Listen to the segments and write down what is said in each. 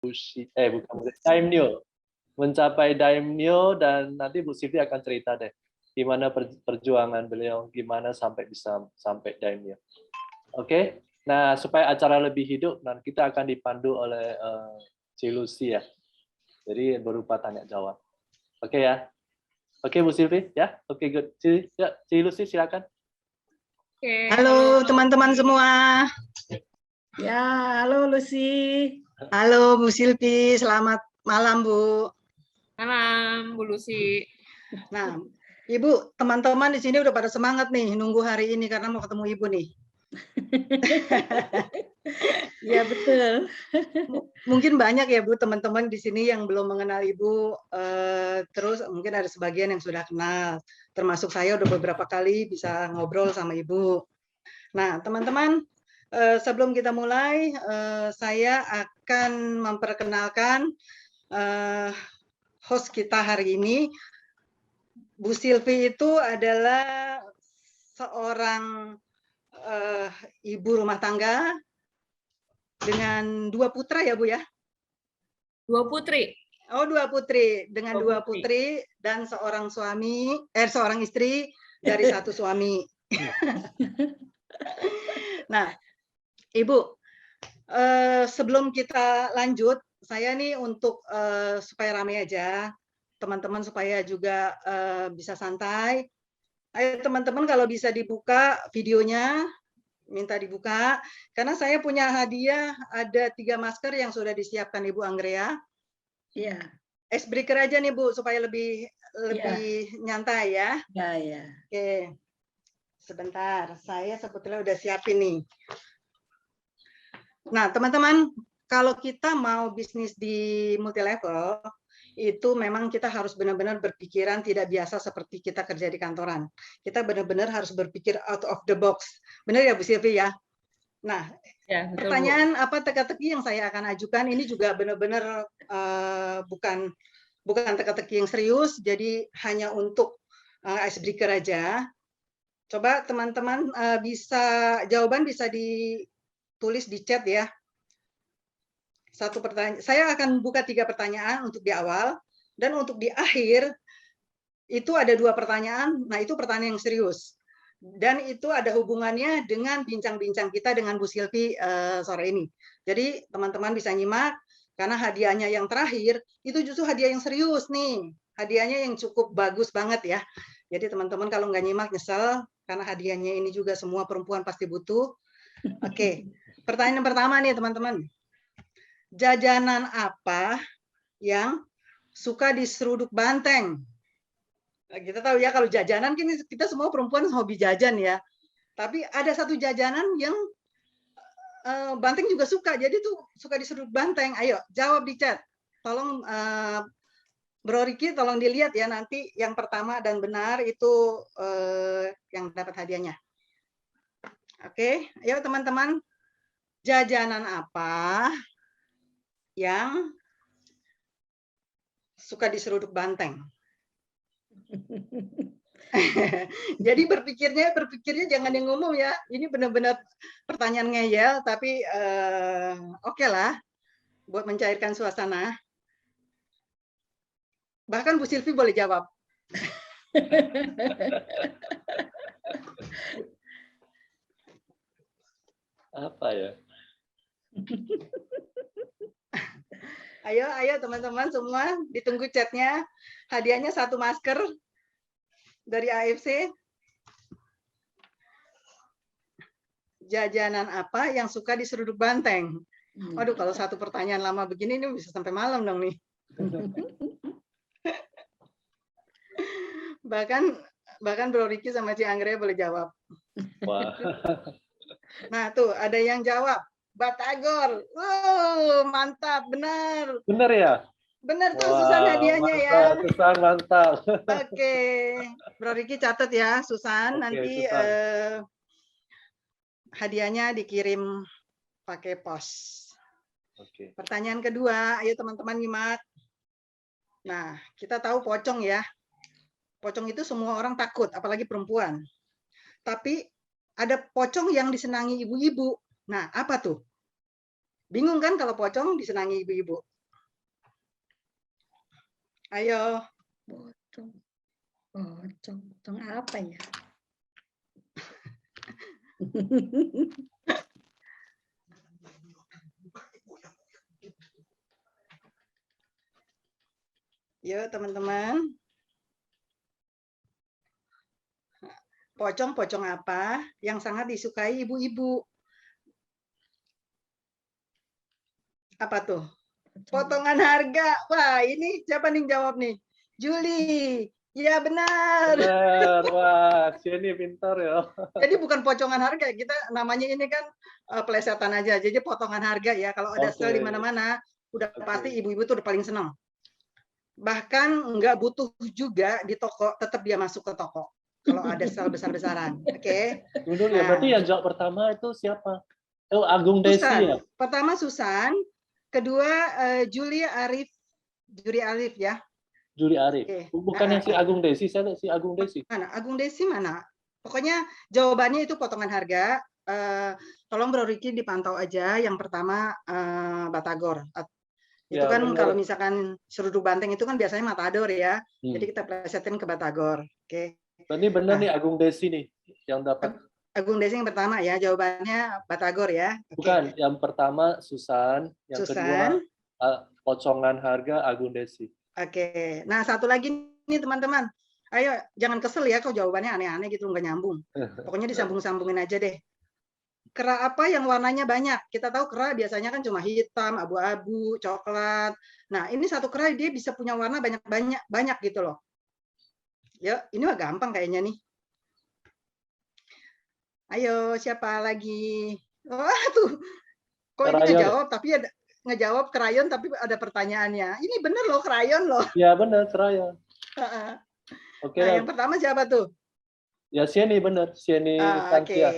bukan Daimyo. Mencapai Daimyo, dan nanti Bu Sylvie akan cerita deh gimana perjuangan beliau, gimana sampai bisa sampai Daimyo. Oke. Nah, supaya acara lebih hidup, dan kita akan dipandu oleh Ci Lucy ya. Jadi berupa tanya jawab. Oke ya. Oke Bu Sylvie ya. Oke, good. Ci Lucy silakan. Oke, Halo teman-teman semua. Ya, halo Lucy. Halo Bu Silvi, selamat malam Bu. malam Bu Lucy. Nah, Ibu, teman-teman di sini udah pada semangat nih nunggu hari ini karena mau ketemu Ibu nih. Ya betul. Mungkin banyak ya Bu teman-teman di sini yang belum mengenal Ibu, terus mungkin ada sebagian yang sudah kenal, termasuk saya udah beberapa kali bisa ngobrol sama Ibu. Nah teman-teman, sebelum kita mulai, saya akan memperkenalkan host kita hari ini. Bu Sylvie itu adalah seorang ibu rumah tangga dengan 2 putra ya Bu ya? 2 putri. Oh 2 putri, dengan 2 2 putri dan seorang seorang istri dari 1 suami. Nah, Ibu, sebelum kita lanjut, saya nih untuk supaya ramai aja, teman-teman supaya juga bisa santai. Ayo teman-teman kalau bisa dibuka videonya, minta dibuka, karena saya punya hadiah ada 3 masker yang sudah disiapkan Ibu Anggrea. Iya. Icebreaker aja nih Bu, supaya lebih nyantai ya. Ya, ya. Oke, sebentar, saya sebetulnya udah siapin nih. Nah teman-teman, kalau kita mau bisnis di multi level, itu memang kita harus benar-benar berpikiran tidak biasa seperti kita kerja di kantoran. Kita benar-benar harus berpikir out of the box. Benar ya Bu Sylvie ya? Nah, Ya, betul, pertanyaan apa teka-teki yang saya akan ajukan ini juga benar-benar bukan teka-teki yang serius, jadi hanya untuk icebreaker aja. Coba teman-teman jawaban bisa ditulis di chat ya. Satu pertanyaan, saya akan buka 3 pertanyaan untuk di awal, dan untuk di akhir itu ada 2 pertanyaan. Nah itu pertanyaan yang serius, dan itu ada hubungannya dengan bincang-bincang kita dengan Bu Sylvie sore ini. Jadi teman-teman bisa nyimak, karena hadiahnya yang terakhir itu justru hadiah yang serius nih, hadiahnya yang cukup bagus banget ya. Jadi teman-teman kalau nggak nyimak nyesel, karena hadiahnya ini juga semua perempuan pasti butuh. Oke, pertanyaan pertama nih teman-teman. Jajanan apa yang suka diseruduk banteng? Nah, kita tahu ya kalau jajanan kan kita semua perempuan hobi jajan ya. Tapi ada satu jajanan yang banteng juga suka, jadi tuh suka diseruduk banteng. Ayo jawab di chat. Tolong Bro Riki tolong dilihat ya, nanti yang pertama dan benar itu yang dapat hadiahnya. Oke, ayo teman-teman. Jajanan apa yang suka diseruduk banteng? Jadi berpikirnya jangan yang ngomong ya. Ini benar-benar pertanyaan ngeyel, tapi oke lah buat mencairkan suasana. Bahkan Bu Sylvie boleh jawab. Apa ya? Ayo teman-teman semua, ditunggu chatnya. Hadiahnya 1 masker dari AFC. Jajanan apa yang suka diseruduk banteng? Waduh, kalau satu pertanyaan lama begini ini bisa sampai malam dong nih. bahkan Bro Riki sama Ci Anggrek boleh jawab. Wah. Nah tuh ada yang jawab. Batagor. Wow, mantap, benar. Benar ya? Benar tuh, Wah, Susan hadiahnya ya. mantap, Susan mantap. Oke, Bro Riki catat ya, Susan. Oke, Nanti Susan. hadiahnya dikirim pakai pos. Oke. Pertanyaan kedua, ayo teman-teman nyimak. Nah, kita tahu pocong ya. Pocong itu semua orang takut, apalagi perempuan. Tapi ada pocong yang disenangi ibu-ibu. Nah, apa tuh? Bingung kan kalau pocong disenangi ibu-ibu? Ayo. Pocong. Pocong. Pocong apa ya? Yuk teman-teman. Pocong-pocong apa yang sangat disukai ibu-ibu? Apa tuh? Potongan harga. Wah, ini siapa nih jawab nih? Juli. Ya benar. Benar, wah, Jenny pintar ya. Jadi bukan pocongan harga, kita namanya ini kan pelesetan aja. Jadi potongan harga ya. Kalau ada Oke. sale di mana-mana, udah Oke. pasti ibu-ibu tuh udah paling senang. Bahkan nggak butuh juga di toko, tetap dia masuk ke toko. Kalau ada sale besar-besaran. Oke. Tunggu ya, Nah. berarti yang jawab pertama itu siapa? Oh, Agung Desi Susan. ya? Pertama Susan, kedua Juli Arif ya. Juli Arif. Oke. Bukan yang si Agung Desi, saya lihat si Agung Desi. Mana? Agung Desi mana? Pokoknya jawabannya itu potongan harga. Tolong Bro Riki dipantau aja. Yang pertama Batagor. Itu Ya, kan benar. kalau misalkan seruduk banteng itu kan biasanya Matador ya. Jadi Hmm. kita plesetin ke Batagor. Oke. Berarti benar Nah. nih Agung Desi nih yang dapat. Agung Desi yang pertama ya. Jawabannya Batagor ya. Oke. Bukan, yang pertama Susan, yang Susan. kedua pocongan harga Agung Desi. Oke. Nah, satu lagi nih teman-teman. Ayo, jangan kesel ya kalau jawabannya aneh-aneh gitu, nggak nyambung. Pokoknya disambung-sambungin aja deh. Kera apa yang warnanya banyak? Kita tahu kera biasanya kan cuma hitam, abu-abu, coklat. Nah, ini satu kera dia bisa punya warna banyak gitu loh. Ya, ini mah gampang kayaknya nih. Ayo, siapa lagi? Wah, tuh. Kok ini Krayon. ngejawab tapi ada ngejawab krayon tapi ada pertanyaannya. Ini bener loh krayon loh. Ya benar, krayon. Oke, Nah, yang pertama siapa tuh? ya Sieni benar, Sieni Oke. Santia.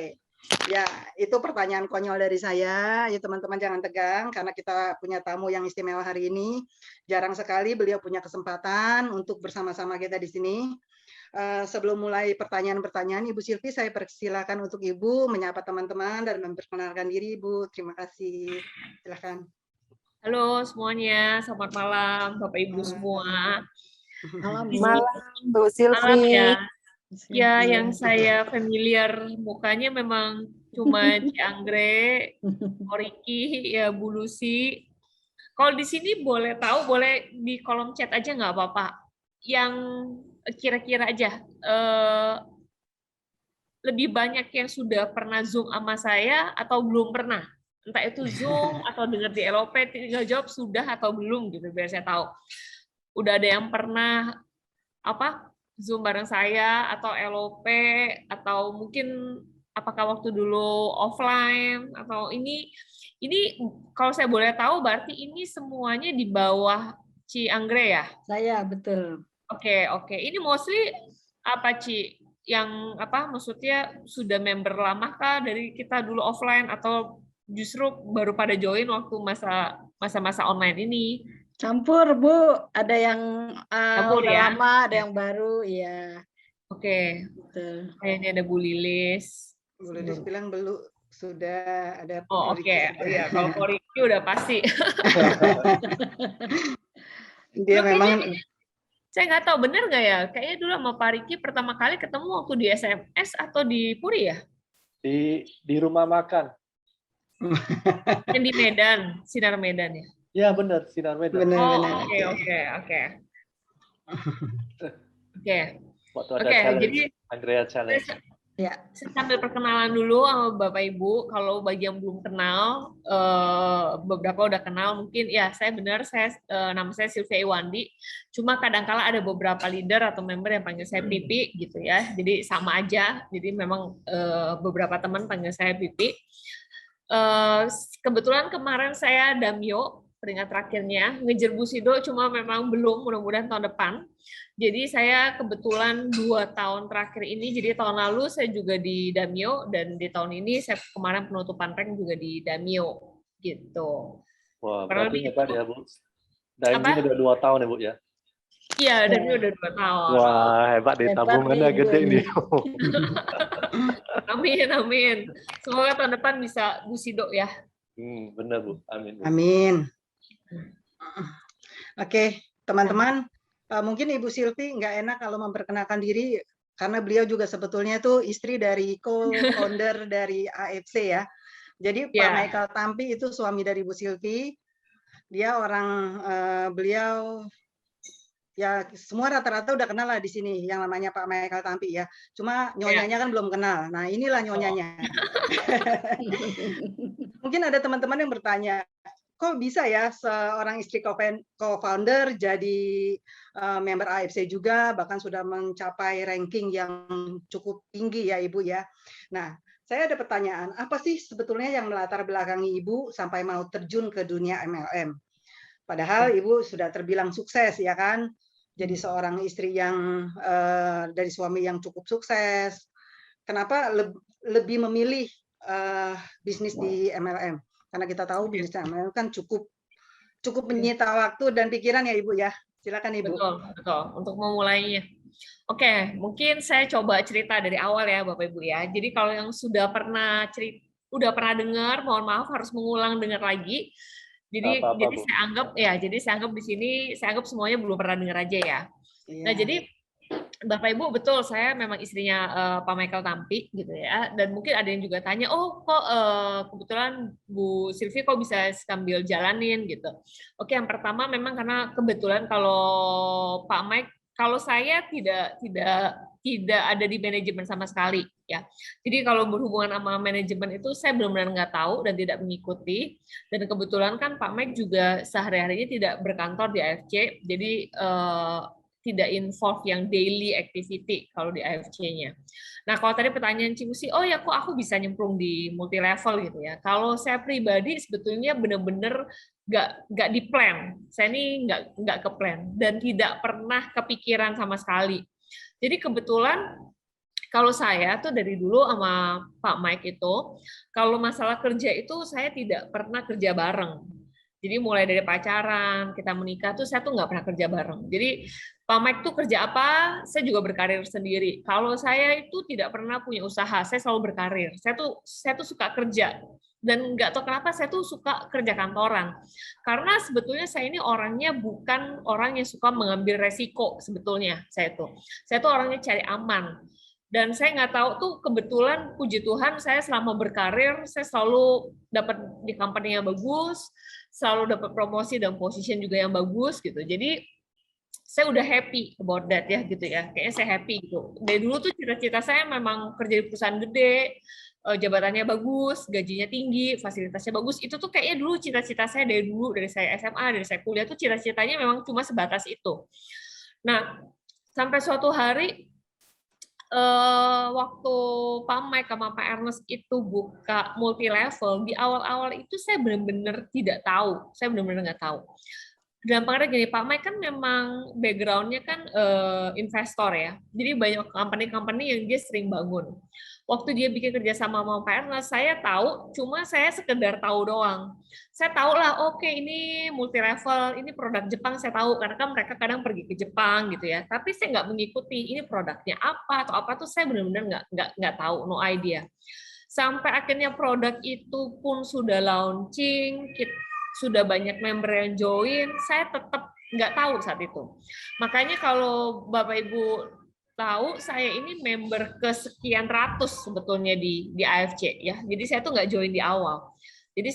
Ya, itu pertanyaan konyol dari saya. Ya teman-teman jangan tegang karena kita punya tamu yang istimewa hari ini. Jarang sekali beliau punya kesempatan untuk bersama-sama kita di sini. Sebelum mulai pertanyaan-pertanyaan, Ibu Silvi saya persilakan untuk Ibu menyapa teman-teman dan memperkenalkan diri, Ibu. Terima kasih. Silakan. Halo semuanya, selamat malam Bapak Ibu semua. Malam, Bu Malam Silvi. ya. Ya, yang saya familiar mukanya memang cuma Ci Anggrek, Ko Riki, ya Bu Lucy. Kalau di sini boleh tahu, boleh di kolom chat aja nggak apa-apa. Yang kira-kira aja, lebih banyak yang sudah pernah Zoom sama saya atau belum pernah. Entah itu Zoom atau dengar di LOP, tinggal jawab sudah atau belum gitu, biar saya tahu. Udah ada yang pernah Zoom bareng saya atau LOP atau mungkin apakah waktu dulu offline atau ini kalau saya boleh tahu berarti ini semuanya di bawah Ci Anggrek ya? Saya betul. Oke. Ini mostly apa Ci? Yang maksudnya sudah member lama kah dari kita dulu offline atau justru baru pada join waktu masa-masa online ini? Campur, Bu. Ada yang Campur, udah ya? lama, ada yang baru, ya. Oke. Betul. Kayaknya ada Bu Lilis. Bu Lilis bilang belum, sudah ada. Oh, oke. Iya, kalau Ko Riki udah pasti. Dia memang Saya nggak tahu benar nggak ya. Kayaknya dulu sama Pak Riki pertama kali ketemu waktu di SMS atau di Puri ya? Di rumah makan. Yang di Medan, Sinar Medan ya. Ya benar, Sinar Medan. benar. Oh, benar. oke. Oke. Waktu ada Oke, challenge, jadi Andrea challenge. Ya. saya sambil perkenalan dulu sama Bapak Ibu. Kalau bagi yang belum kenal, beberapa udah kenal mungkin. Ya, saya benar. Nama saya Sylvia Iwandi. Cuma kadang-kala ada beberapa leader atau member yang panggil saya Pipi gitu ya. Jadi sama aja. Jadi memang beberapa teman panggil saya Pipi. Kebetulan kemarin saya Damyo peringkat terakhirnya, ngejar Bu Sido cuma memang belum, mudah-mudahan tahun depan. Jadi saya kebetulan 2 tahun terakhir ini, jadi tahun lalu saya juga di Damyo, dan di tahun ini saya kemarin penutupan rank juga di Damyo. Gitu. Wah, Kurang berarti lebih hebat itu. ya, Bu. Daimyo udah 2 tahun ya, Bu ya? Iya, Damyo udah 2 tahun. Wah, hebat deh, Hebat tabungannya nih, gede Bu. nih. Amin. Semoga tahun depan bisa Bu Sido ya. Benar Bu. Amin. Bu. Amin. Oke, teman-teman, mungkin Ibu Silvi nggak enak kalau memperkenalkan diri karena beliau juga sebetulnya tuh istri dari co-founder dari AFC ya. Jadi Pak Ya. Michael Tampi itu suami dari Bu Silvi. Dia beliau ya semua rata-rata udah kenal lah di sini yang namanya Pak Michael Tampi ya. Cuma nyonyanya kan belum kenal. Nah inilah nyonyanya. Mungkin ada teman-teman yang bertanya, kok bisa ya seorang istri co-founder jadi member AFC juga, bahkan sudah mencapai ranking yang cukup tinggi ya Ibu ya. Nah, saya ada pertanyaan, apa sih sebetulnya yang melatar belakangi Ibu sampai mau terjun ke dunia MLM? Padahal Ibu sudah terbilang sukses ya kan, jadi seorang istri yang dari suami yang cukup sukses. Kenapa lebih memilih bisnis di MLM? Karena kita tahu bisnis MLM kan cukup menyita waktu dan pikiran ya Ibu ya. Silakan Ibu. Betul. Untuk memulainya. Oke, mungkin saya coba cerita dari awal ya Bapak Ibu ya. Jadi kalau yang sudah pernah dengar, mohon maaf harus mengulang dengar lagi. Jadi saya anggap di sini saya anggap semuanya belum pernah dengar aja ya. Nah, jadi Bapak Ibu betul saya memang istrinya Pak Michael Tampi gitu ya, dan mungkin ada yang juga tanya, oh kok kebetulan Bu Silvi kok bisa sambil jalanin gitu. Oke, yang pertama memang karena kebetulan kalau Pak Mike, kalau saya tidak ada di manajemen sama sekali ya. Jadi kalau berhubungan sama manajemen itu saya benar-benar nggak tahu dan tidak mengikuti. Dan kebetulan kan Pak Mike juga sehari-harinya tidak berkantor di AFC, jadi tidak involve yang daily activity kalau di AFC-nya. Nah, kalau tadi pertanyaan Cibusi, oh ya kok aku bisa nyemplung di multi level gitu ya. Kalau saya pribadi sebetulnya benar-benar nggak di plan. Saya ini nggak ke plan dan tidak pernah kepikiran sama sekali. Jadi kebetulan kalau saya tuh dari dulu sama Pak Mike itu, kalau masalah kerja itu saya tidak pernah kerja bareng. Jadi mulai dari pacaran, kita menikah tuh saya tuh nggak pernah kerja bareng. Jadi Pak Mike tuh kerja apa, saya juga berkarir sendiri. Kalau saya itu tidak pernah punya usaha, saya selalu berkarir. Saya tuh suka kerja. Dan nggak tahu kenapa saya tuh suka kerja kantoran. Karena sebetulnya saya ini orangnya bukan orang yang suka mengambil resiko sebetulnya. Saya tuh orangnya cari aman. Dan saya nggak tahu tuh kebetulan puji Tuhan saya selama berkarir saya selalu dapat di company yang bagus, selalu dapat promosi dan position juga yang bagus gitu. Jadi saya udah happy about that ya gitu ya. Kayaknya saya happy gitu. Dari dulu tuh cita-cita saya memang kerja di perusahaan gede, jabatannya bagus, gajinya tinggi, fasilitasnya bagus. Itu tuh kayaknya dulu cita-cita saya dari dulu, dari saya SMA, dari saya kuliah tuh cita-citanya memang cuma sebatas itu. Nah, sampai suatu hari waktu Pak Mike sama Pak Ernest itu buka multi level, di awal-awal itu saya benar-benar tidak tahu. Saya benar-benar nggak tahu. Gampangnya gini, Pak Mike kan memang background-nya kan investor ya. Jadi banyak company-company yang dia sering bangun. Waktu dia bikin kerjasama sama Pak Ernest, saya tahu, cuma saya sekedar tahu doang. Saya tahu lah, oke ini multi level, ini produk Jepang saya tahu, karena kan mereka kadang pergi ke Jepang gitu ya. Tapi saya nggak mengikuti ini produknya apa atau apa tuh saya benar-benar nggak tahu, no idea. Sampai akhirnya produk itu pun sudah launching, sudah banyak member yang join, saya tetap nggak tahu saat itu. Makanya kalau Bapak Ibu tahu, saya ini member kesekian ratus sebetulnya di AFC ya. Jadi saya tuh nggak join di awal. Jadi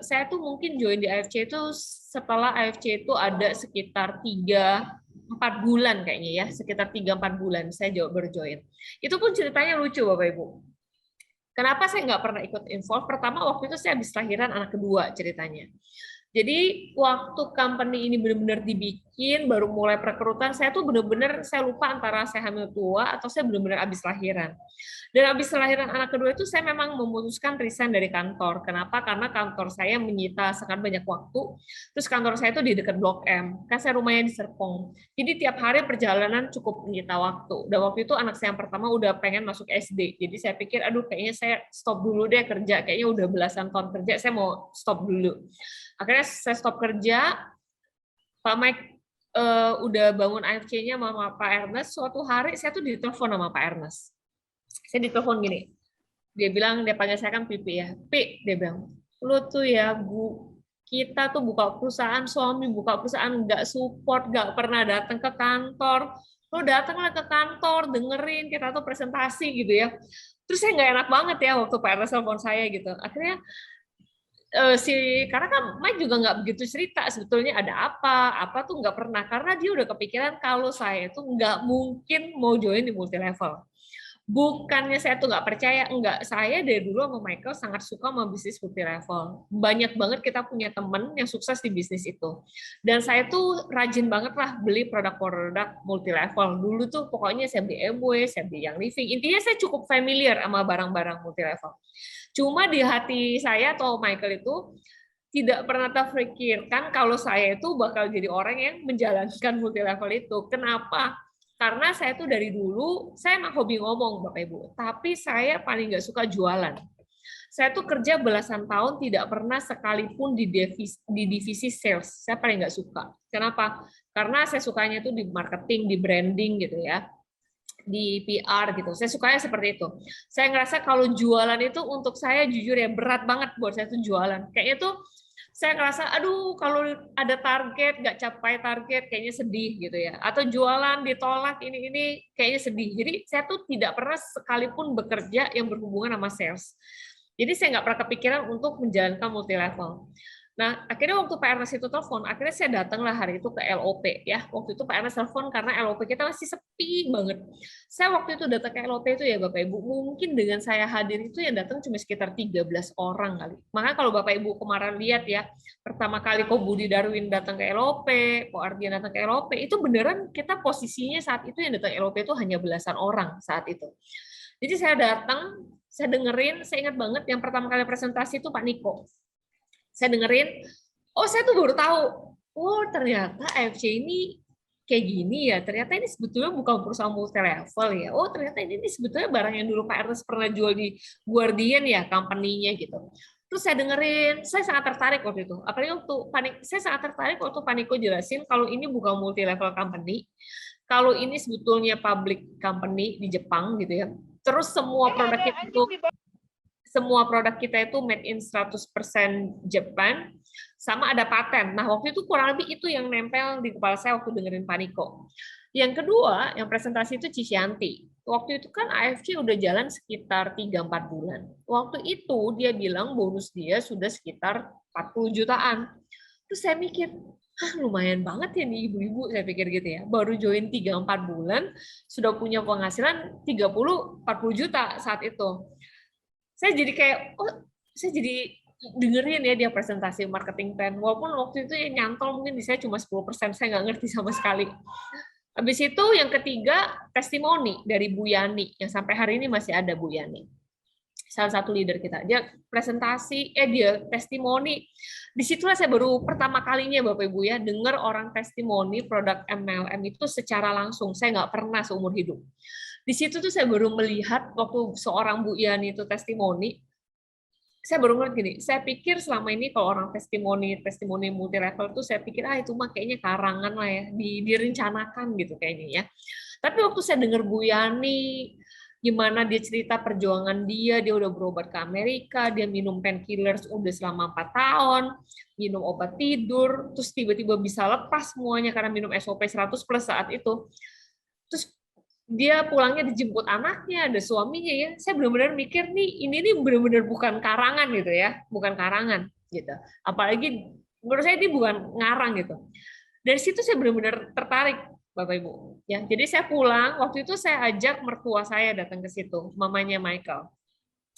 saya tuh mungkin join di AFC itu setelah AFC itu ada sekitar 3-4 bulan kayaknya ya, sekitar 3-4 bulan saya berjoin. Itu pun ceritanya lucu Bapak Ibu. Kenapa saya nggak pernah ikut involve? Pertama, waktu itu saya habis lahiran anak kedua ceritanya. Jadi waktu company ini benar-benar dibikin, baru mulai perekrutan, saya tuh benar-benar saya lupa antara saya hamil tua atau saya benar-benar habis lahiran. Dan habis lahiran anak kedua itu saya memang memutuskan resign dari kantor. Kenapa? Karena kantor saya menyita sangat banyak waktu. Terus kantor saya itu di dekat Blok M. Kan saya rumahnya di Serpong. Jadi tiap hari perjalanan cukup menyita waktu. Dan waktu itu anak saya yang pertama udah pengen masuk SD. Jadi saya pikir, aduh kayaknya saya stop dulu deh kerja. Kayaknya udah belasan tahun kerja, saya mau stop dulu. Akhirnya saya stop kerja. Pak Mike udah bangun AFC-nya sama Pak Ernest. Suatu hari saya tuh ditelepon sama Pak Ernest. Saya ditelepon gini. Dia bilang, dia panggil saya kan Pipi ya. Pi, dia bilang, Lu tuh ya, Bu, kita tuh buka perusahaan, suami buka perusahaan, nggak support, nggak pernah datang ke kantor. Lu datanglah ke kantor, dengerin kita tuh presentasi gitu ya. Terus saya nggak enak banget ya waktu Pak Ernest telepon saya gitu. Akhirnya karena kan Mike juga nggak begitu cerita sebetulnya ada apa tuh nggak pernah, karena dia udah kepikiran kalau saya tuh nggak mungkin mau join di multi level. Bukannya saya tuh nggak percaya, enggak. Saya dari dulu sama Michael sangat suka sama bisnis multi level. Banyak banget kita punya temen yang sukses di bisnis itu. Dan saya tuh rajin banget lah beli produk-produk multi level. Dulu tuh pokoknya saya beli MW, saya beli yang living. Intinya saya cukup familiar sama barang-barang multi level. Cuma di hati saya atau Michael itu tidak pernah terpikirkan kalau saya itu bakal jadi orang yang menjalankan multi level itu. Kenapa? Karena saya tuh dari dulu, saya emang hobi ngomong, Bapak Ibu, tapi saya paling nggak suka jualan. Saya tuh kerja belasan tahun tidak pernah sekalipun di divisi sales. Saya paling nggak suka. Kenapa? Karena saya sukanya tuh di marketing, di branding gitu ya, di PR gitu. Saya sukanya seperti itu. Saya ngerasa kalau jualan itu untuk saya jujur ya berat banget buat saya tuh jualan. Kayaknya tuh saya ngerasa, aduh kalau ada target nggak capai target kayaknya sedih gitu ya, atau jualan ditolak ini kayaknya sedih. Jadi saya tuh tidak pernah sekalipun bekerja yang berhubungan sama sales. Jadi saya nggak pernah kepikiran untuk menjalankan multi level. Nah, akhirnya waktu Pak Ernest itu telepon, akhirnya saya datanglah hari itu ke LOP ya. Waktu itu Pak Ernest telepon karena LOP kita masih sepi banget. Saya waktu itu datang ke LOP itu ya Bapak Ibu, mungkin dengan saya hadir itu yang datang cuma sekitar 13 orang kali. Makanya kalau Bapak Ibu kemarin lihat ya, pertama kali Ko Budi Darwin datang ke LOP, Ko Ardian datang ke LOP, itu beneran kita posisinya saat itu yang datang ke LOP itu hanya belasan orang saat itu. Jadi saya datang, saya dengerin, saya ingat banget yang pertama kali presentasi itu Pak Niko. Saya dengerin, oh saya tuh baru tahu, oh ternyata AFC ini kayak gini ya, ternyata ini sebetulnya bukan perusahaan multi level ya, oh ternyata ini sebetulnya barang yang dulu Pak Ernest pernah jual di Guardian ya, company-nya gitu. Terus saya dengerin, saya sangat tertarik waktu itu. Apalagi saya sangat tertarik waktu Pak Niko jelasin kalau ini bukan multi level company, kalau ini sebetulnya public company di Jepang gitu ya. Terus semua produk kita itu made in 100% Jepang, sama ada paten. Nah, waktu itu kurang lebih itu yang nempel di kepala saya waktu dengerin Pak Niko. Yang kedua, yang presentasi itu Cisyanti. Waktu itu kan AFC udah jalan sekitar 3-4 bulan. Waktu itu dia bilang bonus dia sudah sekitar 40 jutaan. Terus saya mikir, lumayan banget ya nih ibu-ibu, saya pikir gitu ya. Baru join 3-4 bulan, sudah punya penghasilan 30-40 juta saat itu. Saya jadi kayak, saya jadi dengerin ya dia presentasi marketing plan. Walaupun waktu itu yang nyantol mungkin di saya cuma 10%, saya nggak ngerti sama sekali. Habis itu yang ketiga, testimoni dari Bu Yani, yang sampai hari ini masih ada Bu Yani. Salah satu leader kita. Dia presentasi, dia testimoni. Disitulah saya baru pertama kalinya Bapak Ibu ya, dengar orang testimoni produk MLM itu secara langsung. Saya nggak pernah seumur hidup. Di situ tuh saya baru melihat waktu seorang Bu Yani itu testimoni, saya baru ngeliat gini, saya pikir selama ini kalau orang testimoni multi level tuh saya pikir itu mah kayaknya karangan lah ya, direncanakan gitu kayaknya ya. Tapi waktu saya dengar Bu Yani, gimana dia cerita perjuangan dia udah berobat ke Amerika, dia minum painkillers udah selama 4 tahun, minum obat tidur, terus tiba-tiba bisa lepas semuanya karena minum SOP 100+ saat itu. Terus dia pulangnya dijemput anaknya, ada suaminya ya. Saya benar-benar mikir nih, ini benar-benar bukan karangan gitu ya, bukan karangan gitu. Apalagi menurut saya ini bukan ngarang gitu. Dari situ saya benar-benar tertarik, Bapak Ibu. Ya, jadi saya pulang, waktu itu saya ajak mertua saya datang ke situ, mamanya Michael.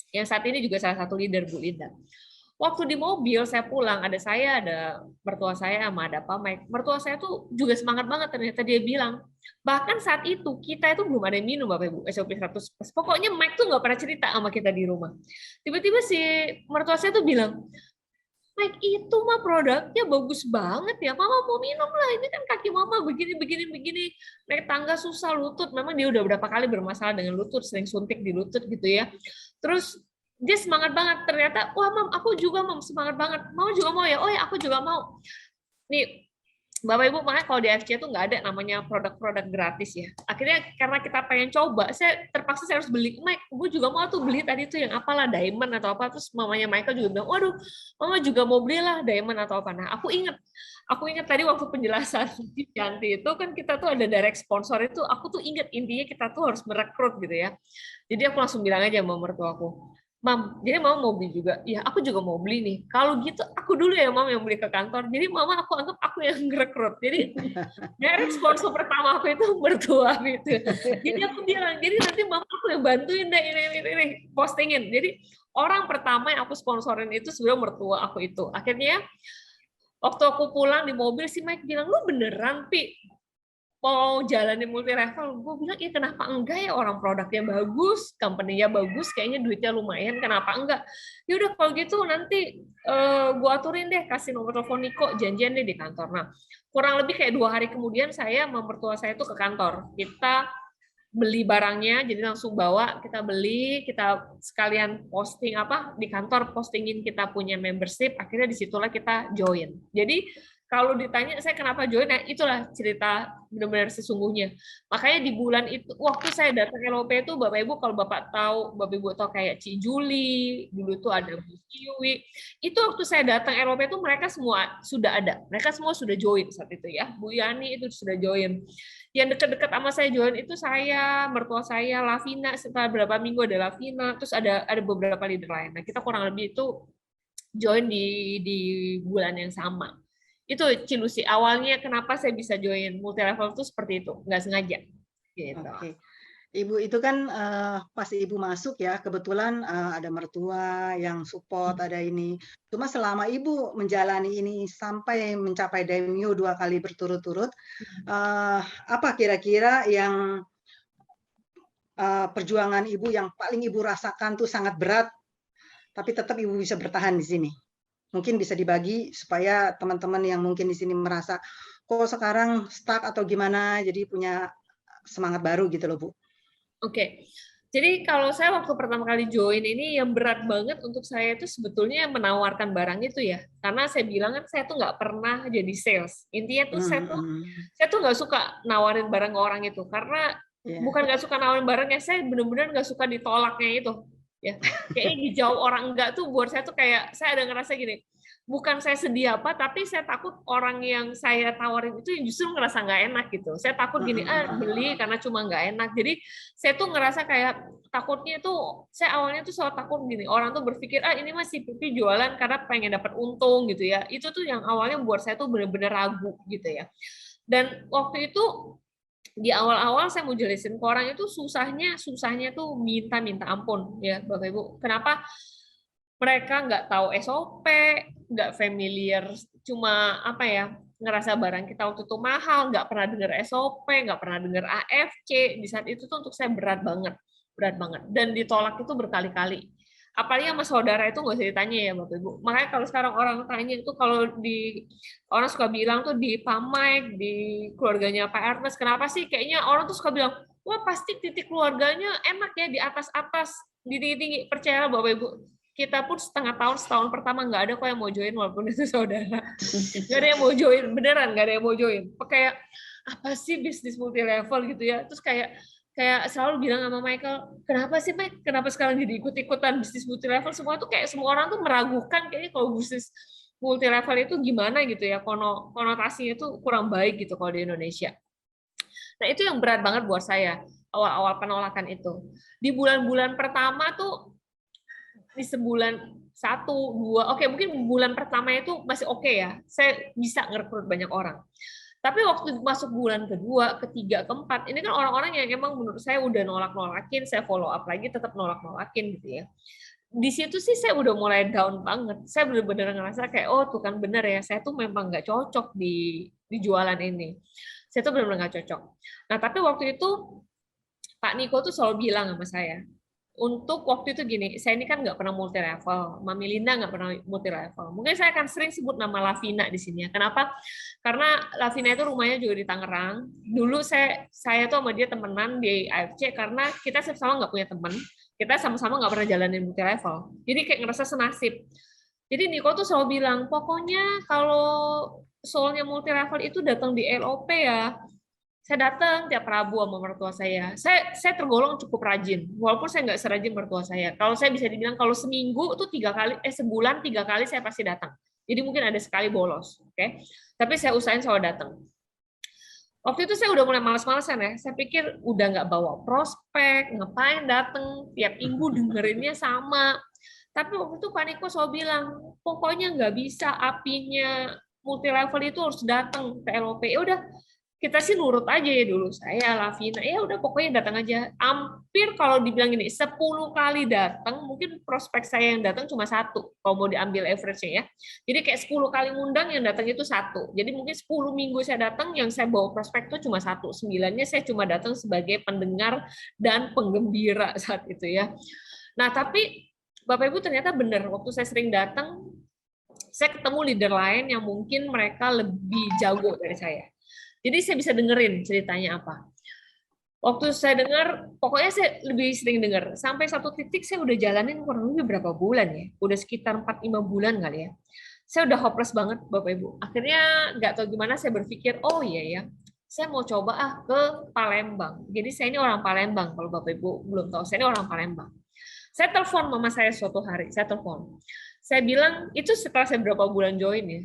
Yang saat ini juga salah satu leader, Bu Linda. Waktu di mobil saya pulang, ada saya, ada mertua saya, sama ada Pak Mike. Mertua saya tuh juga semangat banget, ternyata dia bilang, bahkan saat itu kita itu belum ada yang minum Bapak Ibu, SOP 100+. Pokoknya Mike tuh nggak pernah cerita sama kita di rumah. Tiba-tiba si mertua saya tuh bilang, Mike itu mah produknya bagus banget ya, mama mau minum lah, ini kan kaki mama begini, naik tangga susah lutut, memang dia udah berapa kali bermasalah dengan lutut, sering suntik di lutut gitu ya. Terus dia semangat banget, ternyata, wah mam, aku juga mam semangat banget, mau juga mau ya, oh ya aku juga mau. Nih, Bapak Ibu, makanya kalau di AFC itu nggak ada namanya produk-produk gratis ya. Akhirnya karena kita pengen coba, saya terpaksa saya harus beli. Mike, gue juga mau tuh beli tadi tuh yang apalah diamond atau apa. Terus mamanya Michael juga bilang, waduh, mama juga mau belilah diamond atau apa. Nah, aku ingat tadi waktu penjelasan Yanti itu kan kita tuh ada direct sponsor itu. Aku tuh ingat intinya kita tuh harus merekrut gitu ya. Jadi aku langsung bilang aja sama mertuaku, Mam, jadi mama mau beli juga? Ya, aku juga mau beli nih. Kalau gitu, aku dulu ya, Mam, yang beli ke kantor. Jadi mama aku anggap aku yang ngerekrut. Jadi direct sponsor pertama aku itu mertua gitu. Jadi aku bilang, jadi nanti mama aku yang bantuin deh ini postingin. Jadi orang pertama yang aku sponsorin itu sebenarnya mertua aku itu. Akhirnya waktu aku pulang di mobil, si Mike bilang, lu beneran, Pi? Mau jalanin multi level, gue bilang ya kenapa enggak ya, orang produknya bagus, company-nya bagus, kayaknya duitnya lumayan, kenapa enggak? Ya udah kalau gitu nanti gue aturin deh, kasih nomor telepon Niko, janjian deh di kantor. Nah kurang lebih kayak 2 hari kemudian saya sama mertua saya itu ke kantor, kita beli barangnya, jadi langsung bawa, kita beli, kita sekalian posting apa di kantor, postingin kita punya membership, akhirnya disitulah kita join. Jadi kalau ditanya saya kenapa join, nah itulah cerita benar-benar sesungguhnya. Makanya di bulan itu, waktu saya datang ke LOP itu, Bapak Ibu kalau Bapak Ibu tahu kayak Ci Juli, dulu tuh ada Bu Kiwi, itu waktu saya datang LOP itu mereka semua sudah ada, mereka semua sudah join saat itu ya. Bu Yani itu sudah join. Yang dekat-dekat sama saya join itu saya, mertua saya, Lavina, setelah berapa minggu ada Lavina, terus ada beberapa leader lain. Nah kita kurang lebih itu join di bulan yang sama. Itu Cilusi awalnya kenapa saya bisa join multi level itu seperti itu, nggak sengaja gitu. Oke. Ibu itu kan pas Ibu masuk ya, kebetulan ada mertua yang support, ada ini. Cuma selama Ibu menjalani ini sampai mencapai Daimyo 2 kali berturut-turut, apa kira-kira yang perjuangan Ibu yang paling Ibu rasakan tuh sangat berat, tapi tetap Ibu bisa bertahan di sini? Mungkin bisa dibagi supaya teman-teman yang mungkin di sini merasa kok sekarang stuck atau gimana, jadi punya semangat baru gitu loh, Bu. Oke. Jadi kalau saya waktu pertama kali join ini yang berat banget untuk saya itu sebetulnya menawarkan barang itu ya. Karena saya bilang kan saya tuh nggak pernah jadi sales. Intinya tuh saya tuh nggak suka nawarin barang ke orang itu. Karena bukan nggak suka nawarin barangnya, saya benar-benar nggak suka ditolaknya itu. Ya, kayaknya dijawab orang enggak tuh buat saya tuh kayak saya ada ngerasa gini, bukan saya sedih apa, tapi saya takut orang yang saya tawarin itu justru ngerasa nggak enak gitu. Saya takut gini, beli karena cuma nggak enak. Jadi saya tuh ngerasa kayak takutnya tuh, saya awalnya tuh selalu takut gini, orang tuh berpikir ini masih Pipi jualan karena pengen dapat untung gitu ya. Itu tuh yang awalnya buat saya tuh bener-bener ragu gitu ya. Dan waktu itu di awal-awal saya mau jelasin ke orang itu susahnya tuh minta ampun ya Bapak Ibu. Kenapa? Mereka nggak tahu SOP, nggak familiar, cuma apa ya, ngerasa barang kita waktu itu mahal, nggak pernah dengar SOP, nggak pernah dengar AFC. Di saat itu tuh untuk saya berat banget. Dan ditolak itu berkali-kali. Apalagi sama saudara itu nggak usah ditanya ya Bapak Ibu. Makanya kalau sekarang orang tanya itu kalau orang suka bilang tuh di Pak Mike, di keluarganya Pak Ernest, kenapa sih kayaknya orang tuh suka bilang, wah pasti titik keluarganya enak ya di atas-atas, di tinggi-tinggi. Percaya Bapak Ibu, kita pun setahun pertama nggak ada kok yang mau join walaupun itu saudara. Nggak ada yang mau join, beneran nggak ada yang mau join. Kayak apa sih bisnis multi level gitu ya. Terus kayak selalu bilang sama Michael, kenapa sih Mike? Kenapa sekarang jadi ikut-ikutan bisnis multi level? Semua tuh kayak semua orang tuh meragukan kayaknya kalau bisnis multi level itu gimana gitu ya, konotasinya itu kurang baik gitu kalau di Indonesia. Nah itu yang berat banget buat saya awal-awal penolakan itu. Di bulan-bulan pertama tuh di sebulan 1, 2, oke mungkin bulan pertama itu masih oke ya, saya bisa ngerekrut banyak orang. Tapi waktu masuk bulan kedua, ketiga, keempat, ini kan orang-orang yang emang menurut saya udah nolak-nolakin, saya follow up lagi tetap nolak-nolakin gitu ya. Di situ sih saya udah mulai down banget. Saya benar-benar ngerasa kayak, oh tuh kan bener ya, saya tuh memang nggak cocok di jualan ini. Saya tuh benar-benar nggak cocok. Nah tapi waktu itu Pak Niko tuh selalu bilang sama saya, untuk waktu itu gini, saya ini kan nggak pernah multi level, Mami Linda nggak pernah multi level. Mungkin saya akan sering sebut nama Lavina di sini. Kenapa? Karena Lavina itu rumahnya juga di Tangerang. Dulu saya tuh sama dia temenan di AFC karena kita sama-sama nggak punya teman, kita sama-sama nggak pernah jalanin multi level. Jadi kayak ngerasa senasib. Jadi Niko tuh selalu bilang, pokoknya kalau soulnya multi level itu datang di LOP ya. Saya datang tiap Rabu sama mertua saya. Saya tergolong cukup rajin, walaupun saya nggak serajin mertua saya. Kalau saya bisa dibilang kalau seminggu itu 3 kali, sebulan 3 kali saya pasti datang. Jadi mungkin ada sekali bolos, oke? Tapi saya usahain selalu datang. Waktu itu saya udah mulai malas-malasan ya. Saya pikir udah nggak bawa prospek, ngapain datang tiap minggu dengerinnya sama. Tapi waktu itu Pak Niko selalu bilang, pokoknya nggak bisa apinya multi level itu harus datang ke LOP. Ya udah, kita sih nurut aja ya dulu. Saya, Lavina, ya udah pokoknya datang aja. Hampir kalau dibilang ini 10 kali datang, mungkin prospek saya yang datang cuma 1, kalau mau diambil average-nya ya. Jadi kayak 10 kali ngundang yang datang itu 1. Jadi mungkin 10 minggu saya datang, yang saya bawa prospek itu cuma 1. 9-nya saya cuma datang sebagai pendengar dan penggembira saat itu ya. Nah, tapi Bapak Ibu ternyata benar, waktu saya sering datang, saya ketemu leader lain yang mungkin mereka lebih jago dari saya. Jadi saya bisa dengerin ceritanya apa. Waktu saya dengar, pokoknya saya lebih sering dengar. Sampai satu titik saya udah jalanin kurang lebih berapa bulan ya? Udah sekitar 4-5 bulan kali ya. Saya udah hopeless banget Bapak Ibu. Akhirnya nggak tahu gimana saya berpikir, oh iya ya, saya mau coba ke Palembang. Jadi saya ini orang Palembang, kalau Bapak Ibu belum tahu, saya ini orang Palembang. Saya telepon mama saya suatu hari, saya telepon. Saya bilang, itu setelah saya berapa bulan join ya.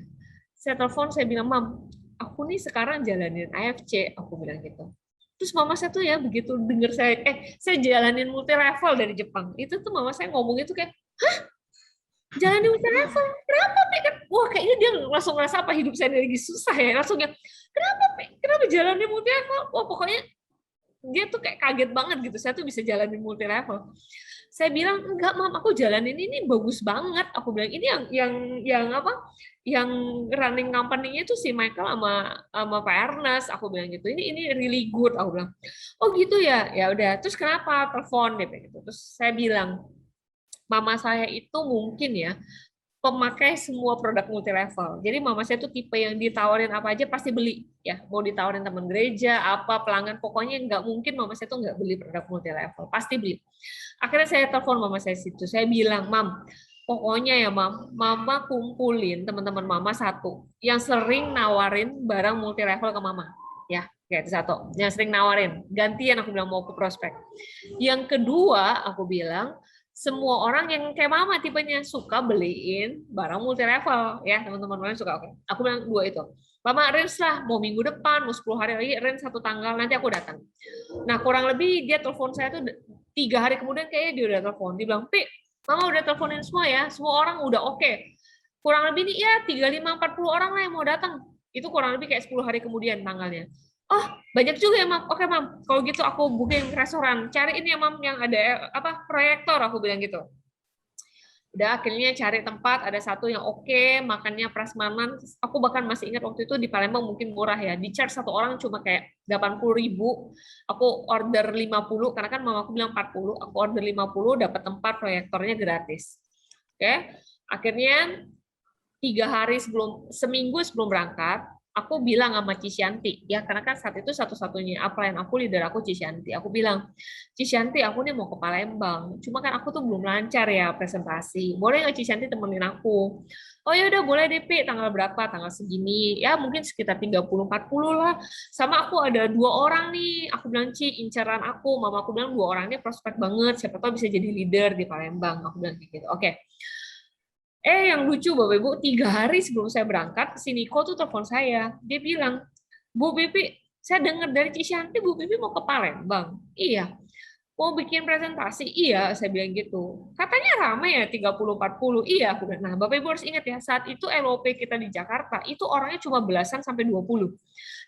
Saya telepon, saya bilang, Mam, aku nih sekarang jalanin AFC, aku bilang gitu. Terus mama saya tuh ya begitu denger saya jalanin multi level dari Jepang. Itu tuh mama saya ngomong itu kayak, hah? Jalanin multi level? Kenapa, Pe? Wah, kayaknya dia langsung ngerasa apa hidup saya lagi susah ya. Langsung ya, kenapa, Pe? Kenapa jalanin multi level? Wah, pokoknya dia tuh kayak kaget banget gitu. Saya tuh bisa jalanin multi level. Saya bilang, enggak, Mam, aku jalanin ini bagus banget. Aku bilang, ini yang apa? Yang running company-nya itu si Michael sama Pak Ernest. Aku bilang gitu. Ini really good. Aku bilang, oh gitu ya. Ya udah. Terus kenapa telepon dia gitu. Terus saya bilang, mama saya itu mungkin ya pemakai semua produk multi level. Jadi mama saya tuh tipe yang ditawarin apa aja pasti beli ya. Mau ditawarin teman gereja, apa pelanggan, pokoknya nggak mungkin mama saya tuh nggak beli produk multi level, pasti beli. Akhirnya saya telepon mama saya situ. Saya bilang, Mam, pokoknya ya Mam, Mama kumpulin teman-teman Mama satu yang sering nawarin barang multi level ke Mama. Ya, kayak itu satu. Yang sering nawarin. Gantian aku bilang mau ke prospek. Yang kedua, aku bilang, semua orang yang kayak Mama tipenya suka beliin barang multi level ya, teman-teman Mama suka. Oke. Aku bilang 2 itu. Mama range lah, mau minggu depan, mau 10 hari lagi, range 1 tanggal, nanti aku datang. Nah, kurang lebih dia telepon saya tuh 3 hari kemudian kayaknya dia udah telepon. Dia bilang, Pi, Mama udah teleponin semua ya, semua orang udah oke. Kurang lebih nih ya 35-40 orang lah yang mau datang. Itu kurang lebih kayak 10 hari kemudian tanggalnya. Oh, banyak juga ya, Mam. Oke, Mam. Kalau gitu aku booking restoran. Cariin ya, Mam, yang ada apa proyektor, aku bilang gitu. Udah akhirnya cari tempat, ada satu yang oke, makannya prasmanan. Aku bahkan masih ingat waktu itu di Palembang mungkin murah ya. Di charge satu orang cuma kayak 80.000. Aku order 50 karena kan mamaku bilang 40. Aku order 50 dapat tempat proyektornya gratis. Oke. Akhirnya 3 hari seminggu sebelum berangkat, aku bilang sama Cisyanti, ya karena kan saat itu satu-satunya upline aku, leader aku Cisyanti. Aku bilang, Cisyanti, aku nih mau ke Palembang. Cuma kan aku tuh belum lancar ya presentasi. Boleh nggak Cisyanti temenin aku? Oh ya udah boleh deh, Pi. Tanggal berapa? Tanggal segini. Ya mungkin sekitar 30-40 lah. Sama aku ada 2 orang nih. Aku bilang, Ci, incaran aku. Mama aku bilang 2 orang ini prospek banget. Siapa tahu bisa jadi leader di Palembang. Aku bilang kayak gitu. Oke. Yang lucu Bapak Ibu, 3 hari sebelum saya berangkat, si Niko tuh telepon saya. Dia bilang, Bu Pipi, saya dengar dari Cisyanti, Bu Pipi mau ke Palembang. Iya. Mau bikin presentasi? Iya, saya bilang gitu. Katanya ramai ya, 30-40. Iya, aku bilang. Nah, Bapak Ibu harus ingat ya, saat itu LOP kita di Jakarta, itu orangnya cuma belasan sampai 20.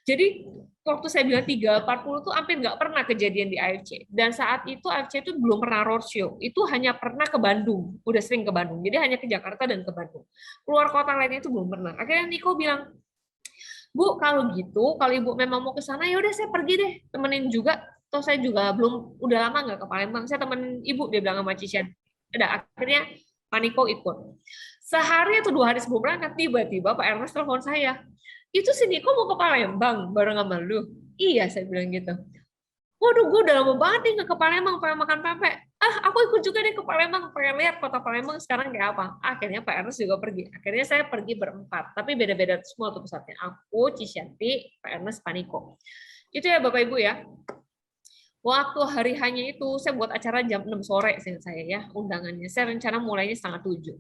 Jadi, waktu saya bilang 30-40 tuh hampir nggak pernah kejadian di AFC. Dan saat itu AFC itu belum pernah roadshow. Itu hanya pernah ke Bandung. Udah sering ke Bandung. Jadi hanya ke Jakarta dan ke Bandung. Keluar kota lainnya itu belum pernah. Akhirnya Niko bilang, Bu, kalau gitu, kalau Ibu memang mau ke sana, ya udah saya pergi deh, temenin juga. Toh saya juga udah lama nggak ke Palembang. Saya temenin Ibu, dia bilang sama Cisyan. Udah, akhirnya Pak Niko ikut. Sehari atau 2 hari sebelum berangkat, tiba-tiba Pak Ernest telepon saya. Itu si Niko mau ke Palembang bareng sama lu? Iya, saya bilang gitu. Waduh, gue udah lama banget nih nggak ke Palembang, pengen makan pempek. aku ikut juga deh ke Palembang, pengen lihat kota Palembang sekarang kayak apa. Akhirnya Pak Ernest juga pergi. Akhirnya saya pergi berempat, tapi beda-beda semua tuh pusatnya. Aku, Cisyanti, Pak Ernest, Pak Niko. Itu ya Bapak Ibu ya. Waktu hari hanya itu, saya buat acara jam 6 sore saya ya, undangannya. Saya rencana mulainya 6:30.